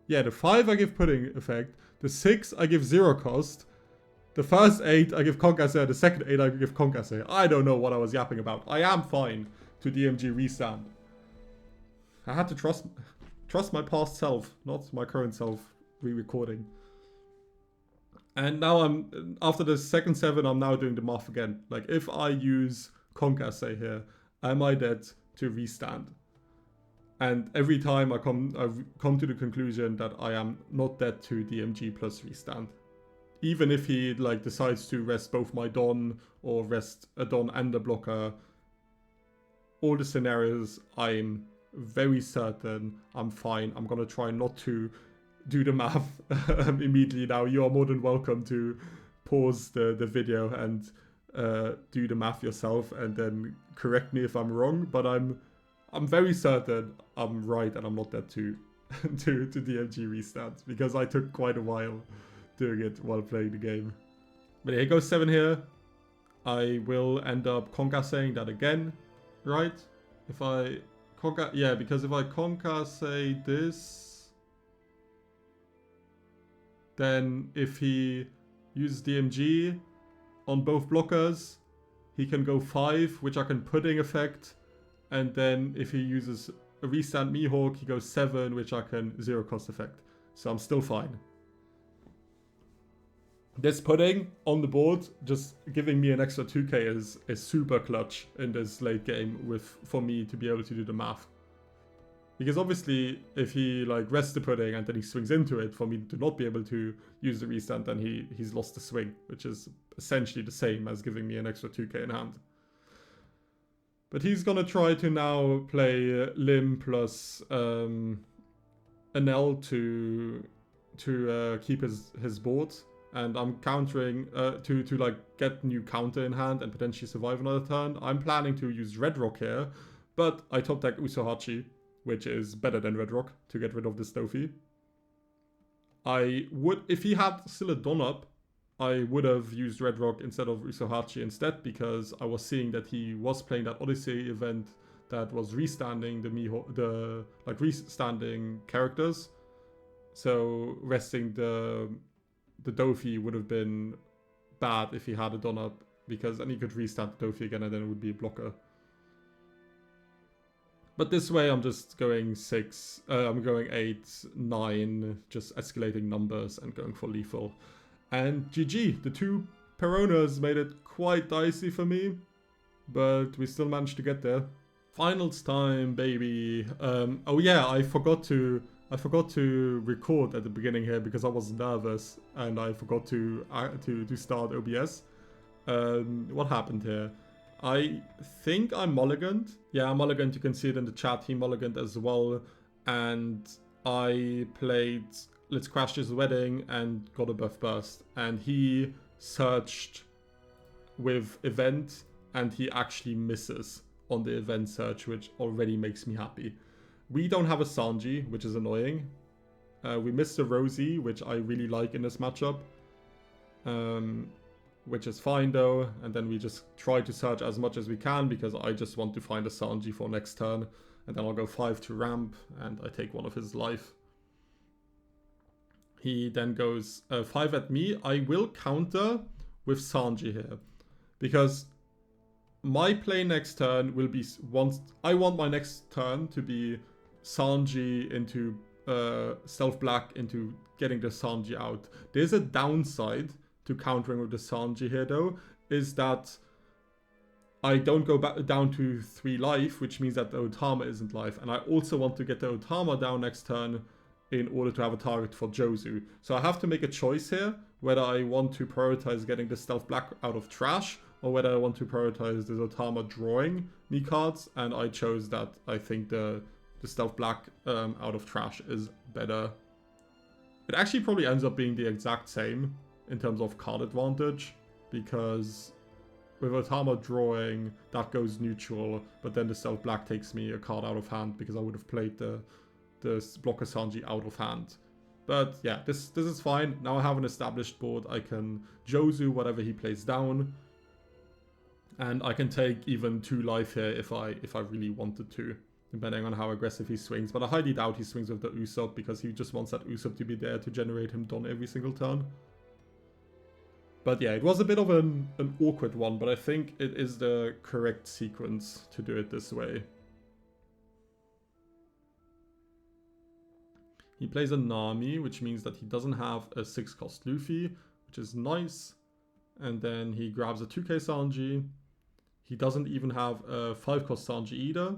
S1: Yeah, the 5 I give pudding effect. The 6 I give 0 cost. The first 8 I give concasse. The second 8 I give concasse. I don't know what I was yapping about. I am fine to DMG restand. I had to trust my past self, not my current self re-recording. And now after the second 7, I'm now doing the math again. Like, if I use concasse here, am I dead to restand? And every time I come to the conclusion that I am not dead to DMG plus restand. Even if he like decides to rest both my Don or rest a Don and a blocker, all the scenarios I'm very certain I'm fine. I'm gonna try not to do the math immediately now. You are more than welcome to pause the video and do the math yourself and then correct me if I'm wrong, but I'm very certain I'm right and I'm not dead to DMG restand, because I took quite a while doing it while playing the game. But here goes 7 here. I will end up concassing that again, right? If I because if I concasse this, then if he uses DMG on both blockers, he can go 5, which I can pudding effect. And then if he uses a restand Mihawk, he goes 7, which I can 0 cost effect. So I'm still fine. This pudding on the board, just giving me an extra 2k is super clutch in this late game for me to be able to do the math. Because obviously, if he like rests the pudding and then he swings into it, for me to not be able to use the restand, then he's lost the swing, which is essentially the same as giving me an extra 2k in hand. But he's gonna try to now play Lim plus an L to keep his board, and I'm countering to like get new counter in hand and potentially survive another turn. I'm planning to use Red Rock here, but I top deck Usohachi, which is better than Red Rock to get rid of this Dofi. I would, if he had still a Don up, I would have used Red Rock instead of Usohachi instead, because I was seeing that he was playing that Odyssey event that was restanding the restanding characters. So resting the Dofi would have been bad if he had a Don up, because then he could restand the Dofi again and then it would be a blocker. But this way I'm just going 6, I'm going 8, 9, just escalating numbers and going for lethal. And GG, the 2 Peronas made it quite dicey for me, but we still managed to get there. Finals time, baby. Oh yeah, I forgot to record at the beginning here because I was nervous and I forgot to start OBS. What happened here? I think I mulliganed. Yeah, I mulliganed. You can see it in the chat. He mulliganed as well. And I played Let's Crash This Wedding and got a buff burst. And he searched with event and he actually misses on the event search, which already makes me happy. We don't have a Sanji, which is annoying. We missed a Rosi, which I really like in this matchup. which is fine though. And then we just try to search as much as we can because I just want to find a Sanji for next turn. And then I'll go 5 to ramp and I take one of his life. He then goes 5 at me. I will counter with Sanji here because my play next turn will be I want my next turn to be Sanji into Stealth Black into getting the Sanji out. There's a downside to countering with the Sanji here though, is that I don't go back down to 3 life, which means that the Otama isn't life. And I also want to get the Otama down next turn in order to have a target for Jozu. So I have to make a choice here, whether I want to prioritize getting the Stealth Black out of trash, or whether I want to prioritize the Otama drawing me cards. And I chose that I think the Stealth Black out of trash is better. It actually probably ends up being the exact same in terms of card advantage, because with Otama drawing, that goes neutral, but then the Stealth Black takes me a card out of hand because I would have played the blocker Sanji out of hand. But yeah, this is fine. Now I have an established board. I can Jozu whatever he plays down, and I can take even 2 life here if I really wanted to, depending on how aggressive he swings. But I highly doubt he swings with the Usopp because he just wants that Usopp to be there to generate him Don every single turn. But yeah, it was a bit of an awkward one, but I think it is the correct sequence to do it this way. He plays a Nami, which means that he doesn't have a 6-cost Luffy, which is nice. And then he grabs a 2k Sanji. He doesn't even have a 5-cost Sanji either.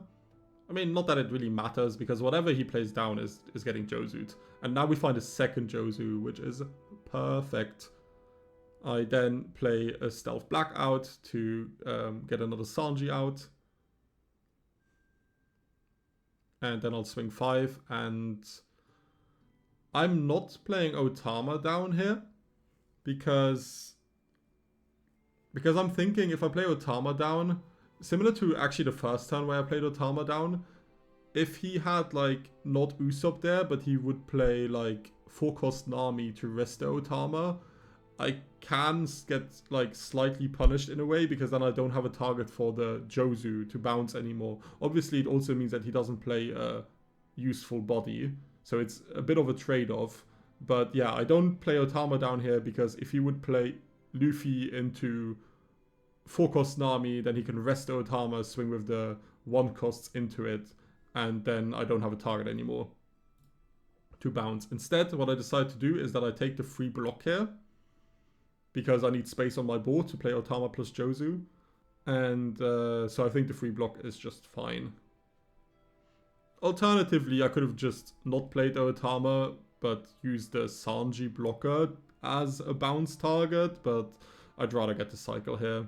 S1: I mean, not that it really matters, because whatever he plays down is getting Jozu'd. And now we find a second Jozu, which is perfect. I then play a Stealth Black out to get another Sanji out. And then I'll swing 5, and I'm not playing Otama down here because I'm thinking if I play Otama down, similar to actually the first turn where I played Otama down, if he had like not Usopp there, but he would play like 4-cost Nami to rest the Otama, I can get like slightly punished in a way because then I don't have a target for the Jozu to bounce anymore. Obviously, it also means that he doesn't play a useful body. So it's a bit of a trade-off. But yeah, I don't play Otama down here because if he would play Luffy into 4-cost Nami, then he can rest the Otama, swing with the 1-costs into it, and then I don't have a target anymore to bounce. Instead, what I decide to do is that I take the free block here because I need space on my board to play Otama plus Jozu. And so I think the free block is just fine. Alternatively, I could have just not played Otama, but used the Sanji blocker as a bounce target, but I'd rather get the cycle here.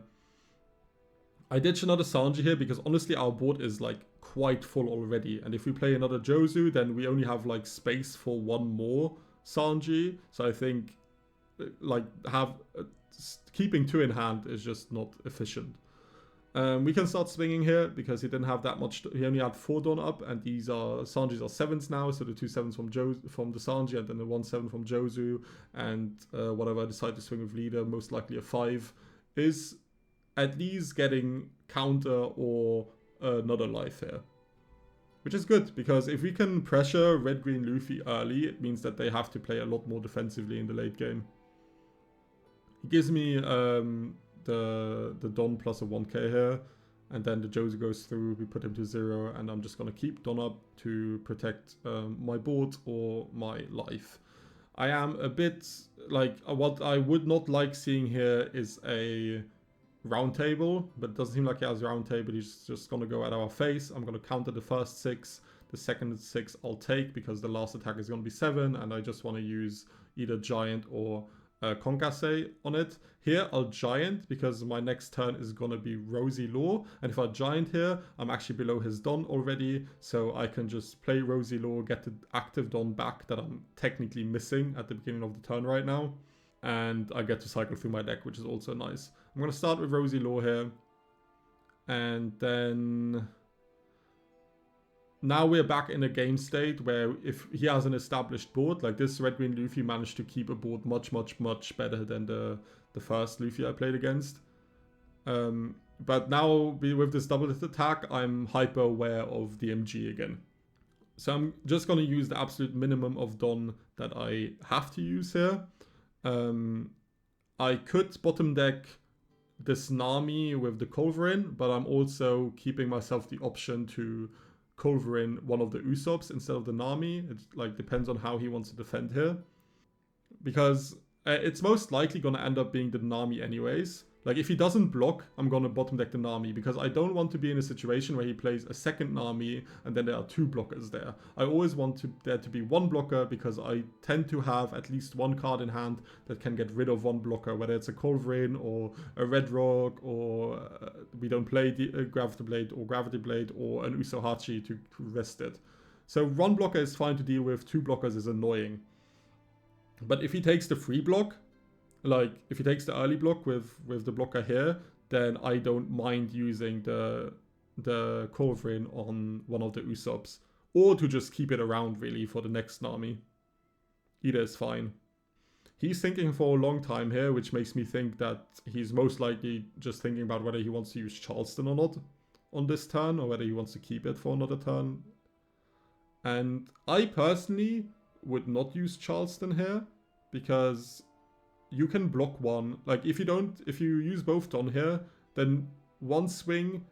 S1: I ditch another Sanji here because honestly our board is like quite full already, and if we play another Jozu, then we only have like space for 1 more Sanji, so I think like keeping 2 in hand is just not efficient. We can start swinging here because he didn't have that much. He only had 4 Don up, and these are Sanjis are 7s now. So the 2 7s from the Sanji, and then the 1 7 from Jozu, and whatever I decide to swing with leader, most likely a 5, is at least getting counter or another life here, which is good because if we can pressure Red Green Luffy early, it means that they have to play a lot more defensively in the late game. He gives me the Don plus a 1k here, and then the Jozu goes through, we put him to 0, and I'm just going to keep Don up to protect my board or my life. I am a bit like, what I would not like seeing here is a round table, but it doesn't seem like he has a round table. He's just going to go at our face. I'm going to counter the first 6, the second 6 I'll take because the last attack is going to be 7, and I just want to use either Giant or Concasse on it. Here I'll Giant because my next turn is gonna be Rosy Law, and if I Giant here, I'm actually below his Don already, so I can just play Rosy Law, get the active Don back that I'm technically missing at the beginning of the turn right now, and I get to cycle through my deck, which is also nice. I'm gonna start with Rosy Law here, and then now we're back in a game state where if he has an established board, like this Red Green Luffy managed to keep a board much better than the first Luffy I played against. But now with this double hit attack, I'm hyper aware of the MG again. So I'm just going to use the absolute minimum of Don that I have to use here. I could bottom deck this Nami with the Culverin, but I'm also keeping myself the option to Culverin one of the Usops instead of the Nami. It like depends on how he wants to defend here. Because it's most likely going to end up being the Nami anyways. Like, if he doesn't block, I'm going to bottom deck the Nami, because I don't want to be in a situation where he plays a second Nami and then there are two blockers there. I always want there to be one blocker, because I tend to have at least one card in hand that can get rid of one blocker, whether it's a Culverin or a Red Rock, or we don't play the Gravity Blade or an Usohachi to rest it. So one blocker is fine to deal with, two blockers is annoying. But if he takes the free block, like if he takes the early block with the blocker here, then I don't mind using the Culverin on one of the Usops, or to just keep it around really for the next Nami. Either is fine. He's thinking for a long time here, which makes me think that he's most likely just thinking about whether he wants to use Charleston or not on this turn, or whether he wants to keep it for another turn. And I personally would not use Charleston here, because you can block one. Like, if you use both Don here, then one swing,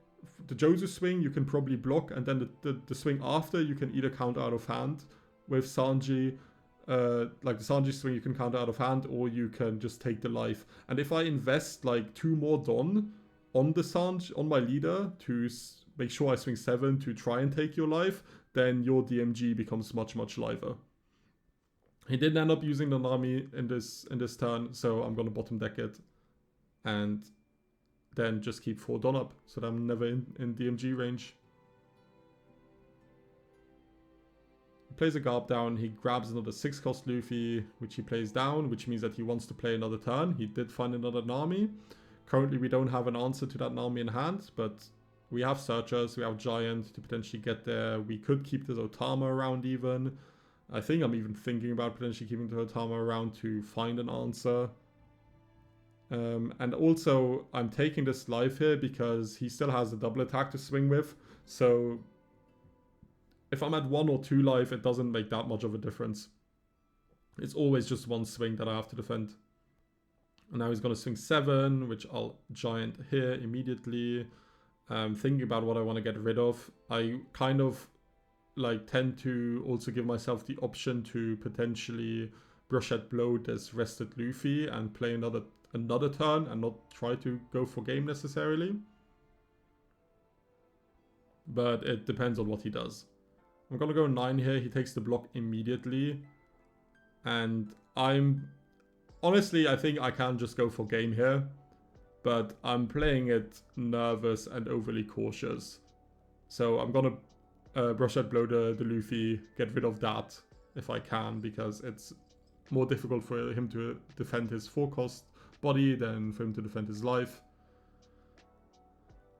S1: the Jozu swing, you can probably block, and then the swing after, you can either counter out of hand with Sanji. Like the Sanji swing, you can counter out of hand, or you can just take the life. And if I invest like 2 more Don on the Sanji, on my leader, to make sure I swing 7 to try and take your life, then your DMG becomes much liver. He didn't end up using the Nami in this turn, so I'm gonna bottom deck it, and then just keep 4 Don up, so that I'm never in DMG range. He plays a Garb down, he grabs another 6-cost Luffy, which he plays down, which means that he wants to play another turn. He did find another Nami. Currently we don't have an answer to that Nami in hand, but we have Searchers, we have Giant to potentially get there. We could keep this Otama around even. I think I'm even thinking about potentially keeping the Otama around to find an answer. And also, I'm taking this life here because he still has a double attack to swing with. So, if I'm at 1 or 2 life, it doesn't make that much of a difference. It's always just one swing that I have to defend. And now he's going to swing 7, which I'll Giant here immediately. Thinking about what I want to get rid of. I kind of tend to also give myself the option to potentially Brushhead Blow this rested Luffy and play another turn and not try to go for game necessarily. But it depends on what he does. I'm gonna go 9 here. He takes the block immediately, and honestly, I think I can just go for game here, but I'm playing it nervous and overly cautious. So I'm gonna Brushhead Blow the Luffy, get rid of that if I can, because it's more difficult for him to defend his 4-cost body than for him to defend his life.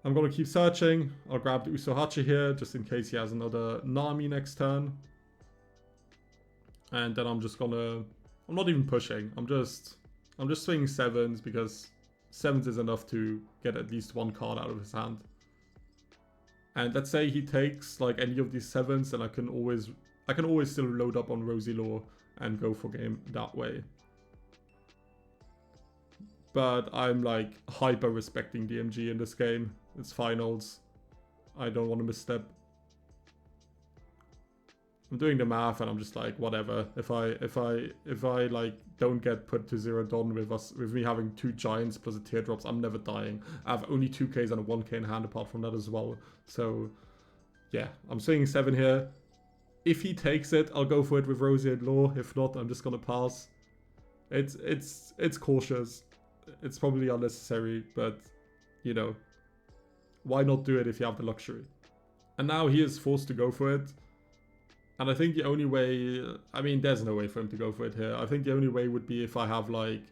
S1: I'm going to keep searching. I'll grab the Usohachi here just in case he has another Nami next turn. And then I'm not even pushing. I'm just swinging 7s, because 7s is enough to get at least 1 card out of his hand. And let's say he takes like any of these 7s, then I can always still load up on Rosi Law and go for game that way. But I'm like hyper respecting DMG in this game. It's finals. I don't want to misstep. I'm doing the math and I'm just like, whatever. If I like don't get put to 0 Don with me having 2 Giants plus a Teardrops, I'm never dying. I have only 2Ks and a 1K in hand apart from that as well. So yeah, I'm swinging 7 here. If he takes it, I'll go for it with Rosi and Law. If not, I'm just gonna pass. It's cautious. It's probably unnecessary, but you know, why not do it if you have the luxury? And now he is forced to go for it. And I think the only way, I mean, there's no way for him to go for it here. I think the only way would be if I have like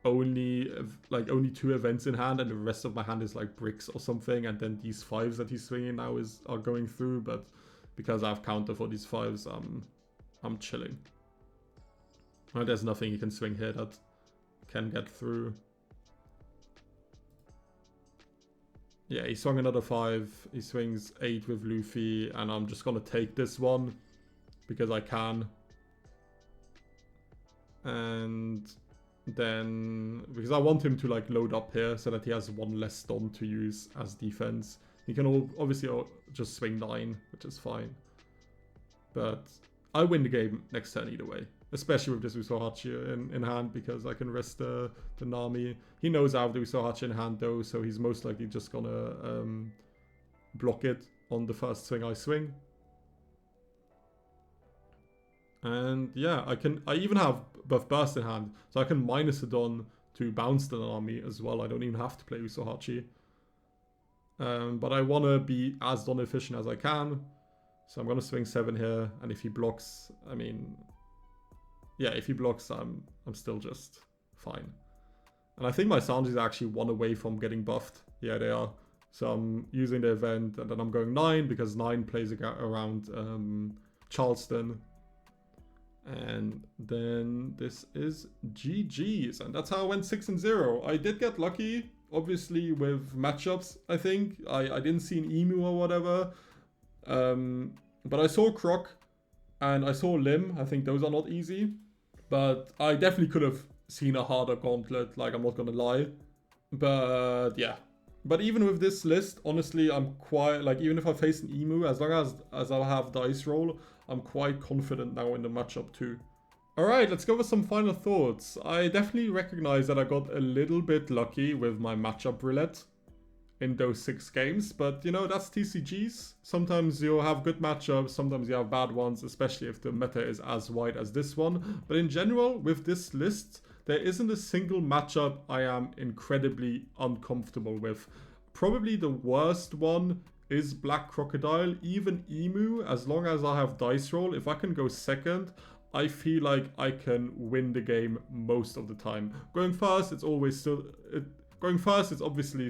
S1: only 2 events in hand and the rest of my hand is like bricks or something, and then these 5s that he's swinging now are going through. But because I have counter for these 5s, I'm chilling. Oh, there's nothing he can swing here that can get through. Yeah, he swung another 5. He swings 8 with Luffy, and I'm just gonna take this one because I can. And then, because I want him to like load up here so that he has 1 less stun to use as defense. He can obviously just swing 9, which is fine. But I win the game next turn either way. Especially with this Usohachi in hand, because I can rest the Nami. He knows I have the Usohachi in hand though, so he's most likely just gonna block it on the first swing I swing. And yeah, I even have buff burst in hand, so I can minus a Don to bounce the Nami as well. I don't even have to play Usohachi. But I want to be as Don efficient as I can. So I'm going to swing 7 here, and if he blocks, I mean, yeah, if he blocks, I'm still just fine. And I think my Sanji is actually 1 away from getting buffed. Yeah, they are. So I'm using the event, and then I'm going 9 because 9 plays around Charleston. And then this is GG's, and that's how I went 6-0. I did get lucky, obviously, with matchups. I think I didn't see an Emu or whatever, but I saw Croc and I saw Lim. I think those are not easy, but I definitely could have seen a harder gauntlet, like, I'm not gonna lie. But yeah, but even with this list, honestly, I'm quite, like, even if I face an Emu, as long as I have dice roll, I'm quite confident now in the matchup too. Alright, let's go with some final thoughts. I definitely recognize that I got a little bit lucky with my matchup roulette in those 6 games, but you know, that's TCGs. Sometimes you'll have good matchups, sometimes you have bad ones, especially if the meta is as wide as this one. But in general, with this list, there isn't a single matchup I am incredibly uncomfortable with. Probably the worst one is Black Crocodile. Even Emu, as long as I have dice roll, if I can go second, I feel like I can win the game most of the time. Going first, it's obviously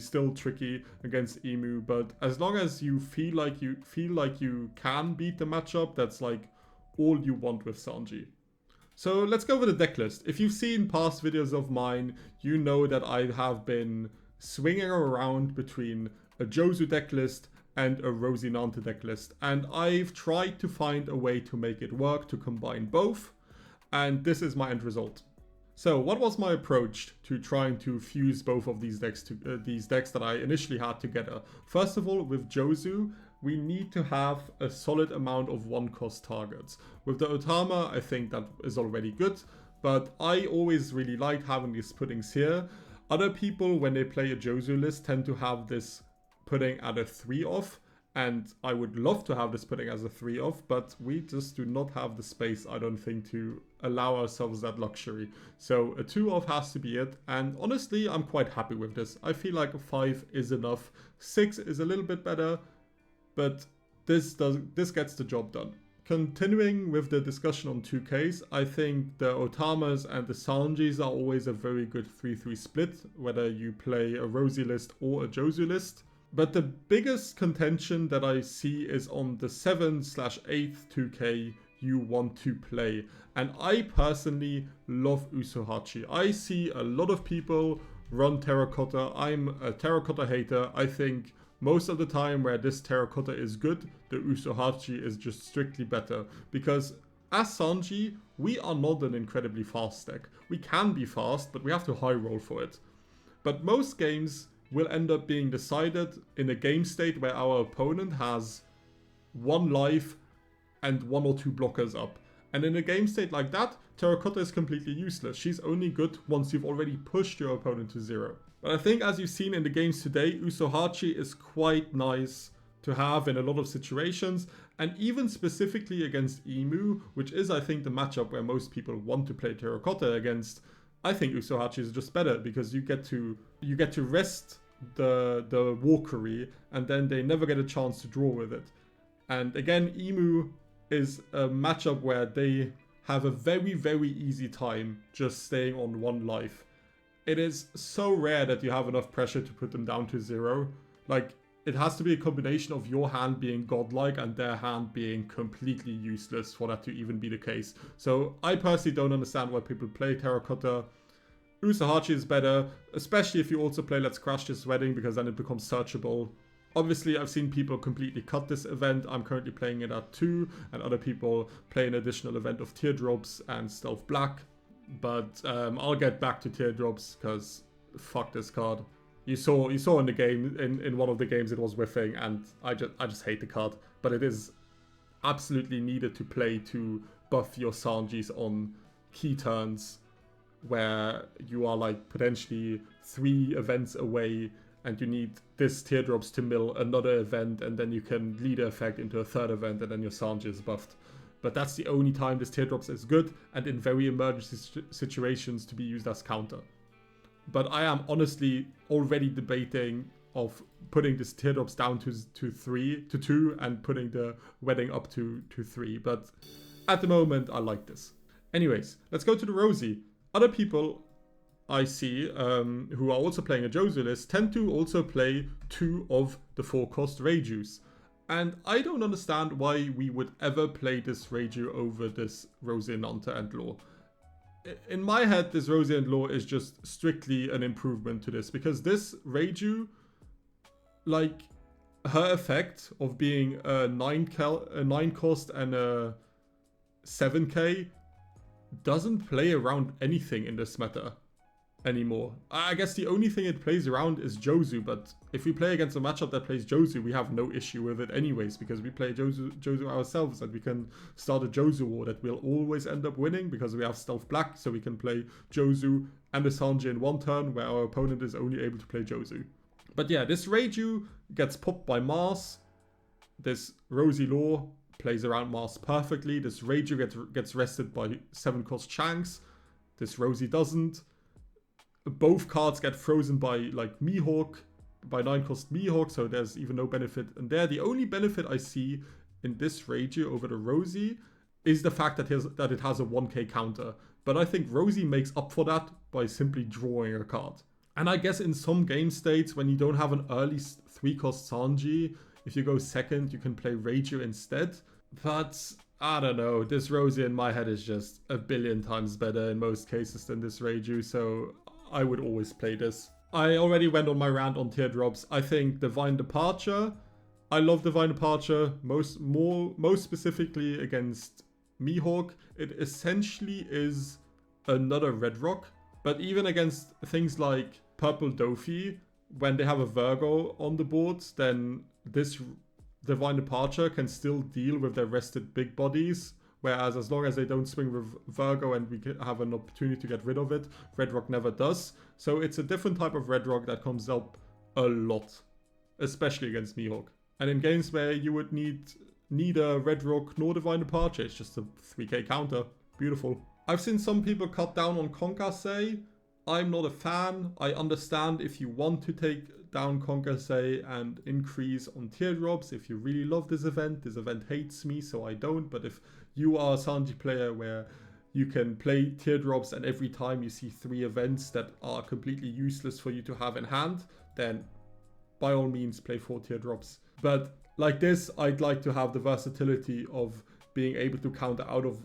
S1: still tricky against Emu, but as long as you feel like you can beat the matchup, that's like all you want with Sanji. So let's go over the deck list. If you've seen past videos of mine, you know that I have been swinging around between a Jozu deck list and a Rosi deck list, and I've tried to find a way to make it work, to combine both, and this is my end result. So what was my approach to trying to fuse both of these decks that I initially had together? First of all, with Jozu, we need to have a solid amount of 1-cost targets. With the Otama, I think that is already good, but I always really like having these puddings here. Other people, when they play a Jozu list, tend to have this pudding at a 3-off, and I would love to have this pudding as a 3-off, but we just do not have the space, I don't think, to allow ourselves that luxury. So a 2-off has to be it, and honestly, I'm quite happy with this. I feel like a 5 is enough. 6 is a little bit better, but this gets the job done. Continuing with the discussion on 2Ks, I think the Otamas and the Sanjis are always a very good 3-3 split, whether you play a Rosi list or a Jozu list. But the biggest contention that I see is on the 7/8 2K you want to play. And I personally love Usohachi. I see a lot of people run Terracotta. I'm a Terracotta hater. I think most of the time where this Terracotta is good, the Usohachi is just strictly better. Because as Sanji, we are not an incredibly fast deck. We can be fast, but we have to high roll for it. But most games will end up being decided in a game state where our opponent has 1 life and 1 or 2 blockers up. And in a game state like that, Terracotta is completely useless. She's only good once you've already pushed your opponent to 0. But I think, as you've seen in the games today, Usohachi is quite nice to have in a lot of situations, and even specifically against Emu, which is, I think, the matchup where most people want to play Terracotta against. I think Usohachi is just better because you get to rest the Walkery, and then they never get a chance to draw with it. And again, Emu is a matchup where they have a very, very easy time just staying on 1 life. It is so rare that you have enough pressure to put them down to 0. Like, it has to be a combination of your hand being godlike and their hand being completely useless for that to even be the case. So I personally don't understand why people play Terracotta. Usohachi is better, especially if you also play Let's Crash This Wedding, because then it becomes searchable. Obviously, I've seen people completely cut this event. I'm currently playing it at 2, and other people play an additional event of Teardrops and Stealth Black. But I'll get back to Teardrops, because fuck this card. You saw in the game, in one of the games it was whiffing, and I just hate the card. But it is absolutely needed to play to buff your Sanjis on key turns, where you are like potentially 3 events away and you need this Teardrops to mill another event, and then you can leader effect into a 3rd event, and then your Sanji is buffed. But that's the only time this Teardrops is good, and in very emergency situations to be used as counter. But I am honestly already debating of putting this Teardrops down to 2 and putting the Wedding up to 3. But at the moment, I like this. Anyways, let's go to the Rosi. Other people I see who are also playing a Jozu list tend to also play 2 of the 4-cost Reijus. And I don't understand why we would ever play this Reiju over this Rosi Nanta and Law. In my head, this Rosi and Law is just strictly an improvement to this, because this Reiju, like, her effect of being a 9 cost and a 7k doesn't play around anything in this meta anymore. I guess the only thing it plays around is Jozu, but if we play against a matchup that plays Jozu, we have no issue with it anyways, because we play Jozu ourselves, and we can start a Jozu war that will always end up winning because we have Stealth Black, so we can play Jozu and the Sanji in one turn, where our opponent is only able to play Jozu. But yeah, this Reiju gets popped by Mars. This Rosi Law plays around Mars perfectly. This Reiju gets rested by 7-cost Shanks. This Rosi doesn't. Both cards get frozen by like Mihawk, by 9-cost Mihawk, so there's even no benefit in there. The only benefit I see in this Reiju over the Rosi is the fact that it has a 1k counter. But I think Rosi makes up for that by simply drawing a card. And I guess in some game states, when you don't have an early 3-cost Sanji, if you go second, you can play Reiju instead. But I don't know, this Rosi in my head is just a billion times better in most cases than this Reiju, so I would always play this. I already went on my rant on Teardrops. I think Divine Departure. I love Divine Departure, most specifically against Mihawk. It essentially is another Red Rock, but even against things like Purple Dofi, when they have a Virgo on the board, then this Divine Departure can still deal with their rested big bodies. Whereas as long as they don't swing with Virgo and we can have an opportunity to get rid of it, Red Rock never does. So it's a different type of Red Rock that comes up a lot, especially against Mihawk. And in games where you would need neither Red Rock nor Divine Departure, it's just a 3k counter. Beautiful. I've seen some people cut down on Konkase. I'm not a fan. I understand if you want to take down Konkase and increase on Teardrops. If you really love this event hates me, so I don't. But if you are a Sanji player where you can play Teardrops and every time you see 3 events that are completely useless for you to have in hand, then by all means play 4 Teardrops. But like this, I'd like to have the versatility of being able to counter out of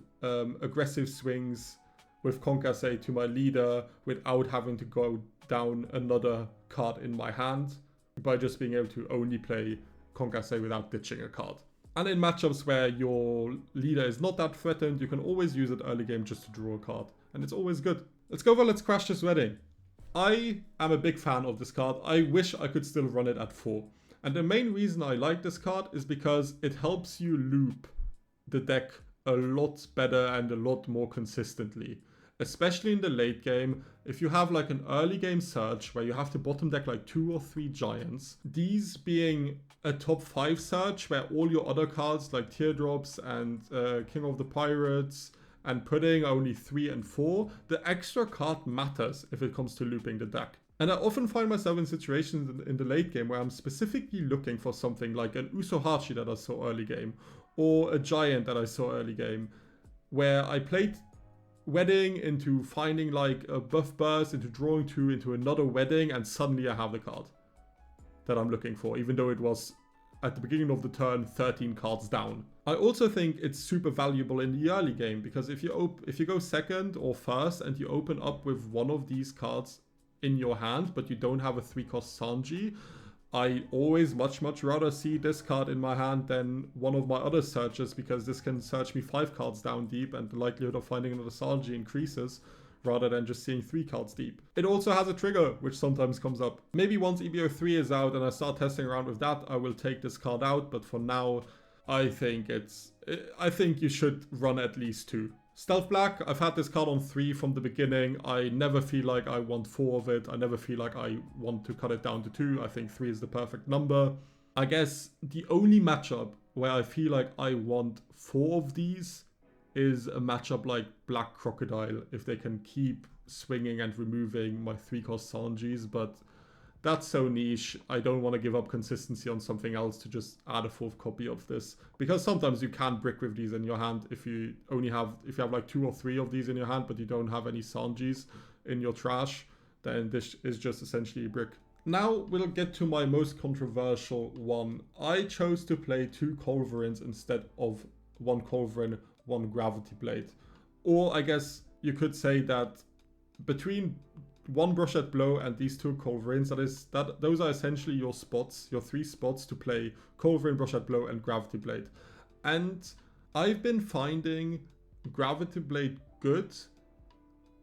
S1: aggressive swings with Konkase to my leader without having to go down another card in my hand, by just being able to only play Konkase without ditching a card. And in matchups where your leader is not that threatened, you can always use it early game just to draw a card, and it's always good. Let's go over Let's Crash This Wedding. I am a big fan of this card. I wish I could still run it at 4. And the main reason I like this card is because it helps you loop the deck a lot better and a lot more consistently. Especially in the late game, if you have like an early game search where you have to bottom deck like 2 or 3 giants, these being a top 5 search where all your other cards like Teardrops and King of the Pirates and putting only 3 and 4, the extra card matters if it comes to looping the deck. And I often find myself in situations in the late game where I'm specifically looking for something like an Usohachi that I saw early game, or a giant that I saw early game, where I played Wedding into finding like a buff burst, into drawing 2, into another Wedding, and suddenly I have the card. that I'm looking for, even though it was at the beginning of the turn 13 cards down. I also think it's super valuable in the early game, because if you go second or first and you open up with one of these cards in your hand, but you don't have a 3-cost Sanji, I always much rather see this card in my hand than one of my other searches, because this can search me 5 cards down deep and the likelihood of finding another Sanji increases, rather than just seeing 3 cards deep. It also has a trigger, which sometimes comes up. Maybe once EBO3 is out and I start testing around with that, I will take this card out, but for now, I think you should run at least 2. Stealth Black, I've had this card on 3 from the beginning. I never feel like I want 4 of it. I never feel like I want to cut it down to 2. I think 3 is the perfect number. I guess the only matchup where I feel like I want 4 of these is a matchup like Black Crocodile, if they can keep swinging and removing my 3-cost Sanjis, but that's so niche. I don't want to give up consistency on something else to just add a 4th copy of this, because sometimes you can brick with these in your hand if you have like 2 or 3 of these in your hand, but you don't have any Sanjis in your trash, then this is just essentially a brick. Now we'll get to my most controversial one. I chose to play 2 Culverins instead of 1 Culverin, 1 Gravity Blade. Or I guess you could say that between 1 Brushette Blow and these 2 Culverins, those are essentially your spots, your 3 spots to play Culverin, Brushette Blow and Gravity Blade. And I've been finding Gravity Blade good,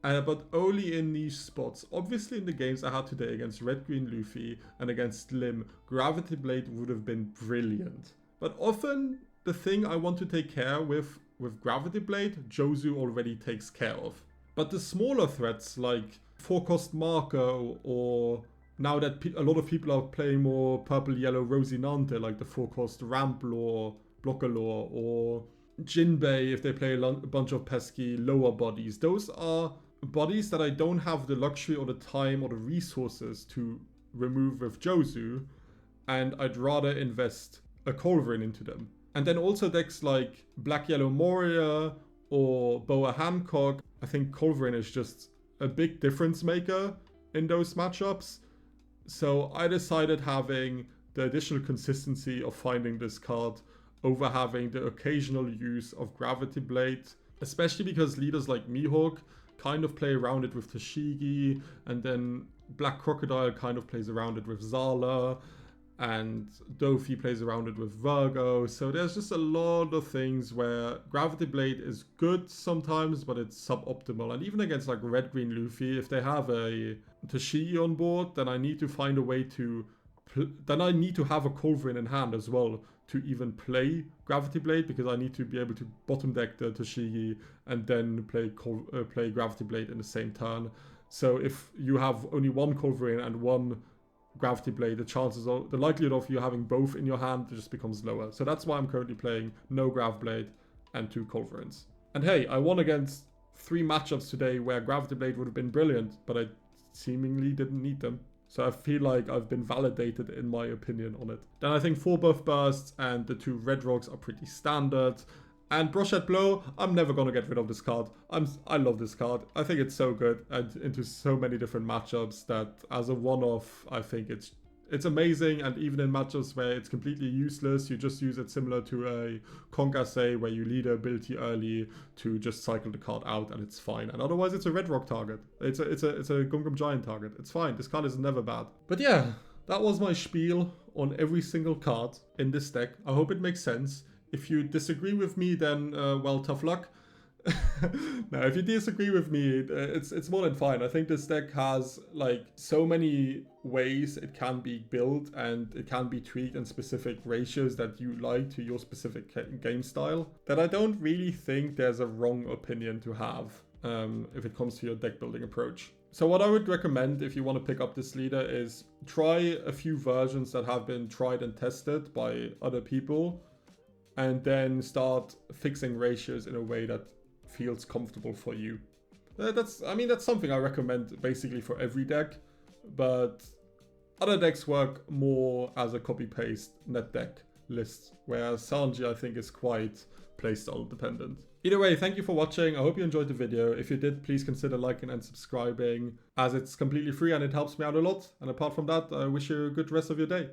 S1: but only in niche spots. Obviously in the games I had today against Red Green Luffy and against Lim, Gravity Blade would have been brilliant. But often the thing I want to take care with Gravity Blade, Jozu already takes care of. But the smaller threats like 4-cost Marco, or now that a lot of people are playing more Purple Yellow Rosinante, like the 4-cost Ramp Lore, Blocker Lore, or Jinbei if they play a bunch of pesky lower bodies. Those are bodies that I don't have the luxury or the time or the resources to remove with Jozu, and I'd rather invest a Culverin into them. And then also decks like Black Yellow Moria or Boa Hancock, I think Culverin is just a big difference maker in those matchups. So I decided having the additional consistency of finding this card over having the occasional use of Gravity Blade, especially because leaders like Mihawk kind of play around it with Tashigi, and then Black Crocodile kind of plays around it with Zala, and Dofi plays around it with Virgo. So there's just a lot of things where Gravity Blade is good sometimes, but it's suboptimal. And even against like Red Green Luffy, if they have a Tashigi on board, then I need to find a way to then I need to have a Culverin in hand as well to even play Gravity Blade, because I need to be able to bottom deck the Tashigi and then play Gravity Blade in the same turn. So if you have only 1 Culverin and 1 Gravity Blade, the likelihood of you having both in your hand just becomes lower. So that's why I'm currently playing no Grav Blade and 2 Culverins. And hey, I won against 3 matchups today where Gravity Blade would have been brilliant, but I seemingly didn't need them. So I feel like I've been validated in my opinion on it. Then I think 4 Buff Bursts and the 2 Red Rocks are pretty standard. And Brushette Blow, I'm never going to get rid of this card. I love this card. I think it's so good and into so many different matchups that as a one-off, I think it's amazing. And even in matchups where it's completely useless, you just use it similar to a Concassé where you lead a ability early to just cycle the card out and it's fine. And otherwise it's a Red Rock target. It's a Gungam Giant target. It's fine. This card is never bad. But yeah, that was my spiel on every single card in this deck. I hope it makes sense. If you disagree with me, then, well, tough luck. No, if you disagree with me, it's more than fine. I think this deck has, like, so many ways it can be built and it can be tweaked in specific ratios that you like to your specific game style, that I don't really think there's a wrong opinion to have if it comes to your deck building approach. So what I would recommend if you want to pick up this leader is try a few versions that have been tried and tested by other people, and then start fixing ratios in a way that feels comfortable for you. That's something I recommend basically for every deck, but other decks work more as a copy-paste net deck list, whereas Sanji I think is quite playstyle dependent. Either way, thank you for watching. I hope you enjoyed the video. If you did, please consider liking and subscribing, as it's completely free and it helps me out a lot. And apart from that, I wish you a good rest of your day.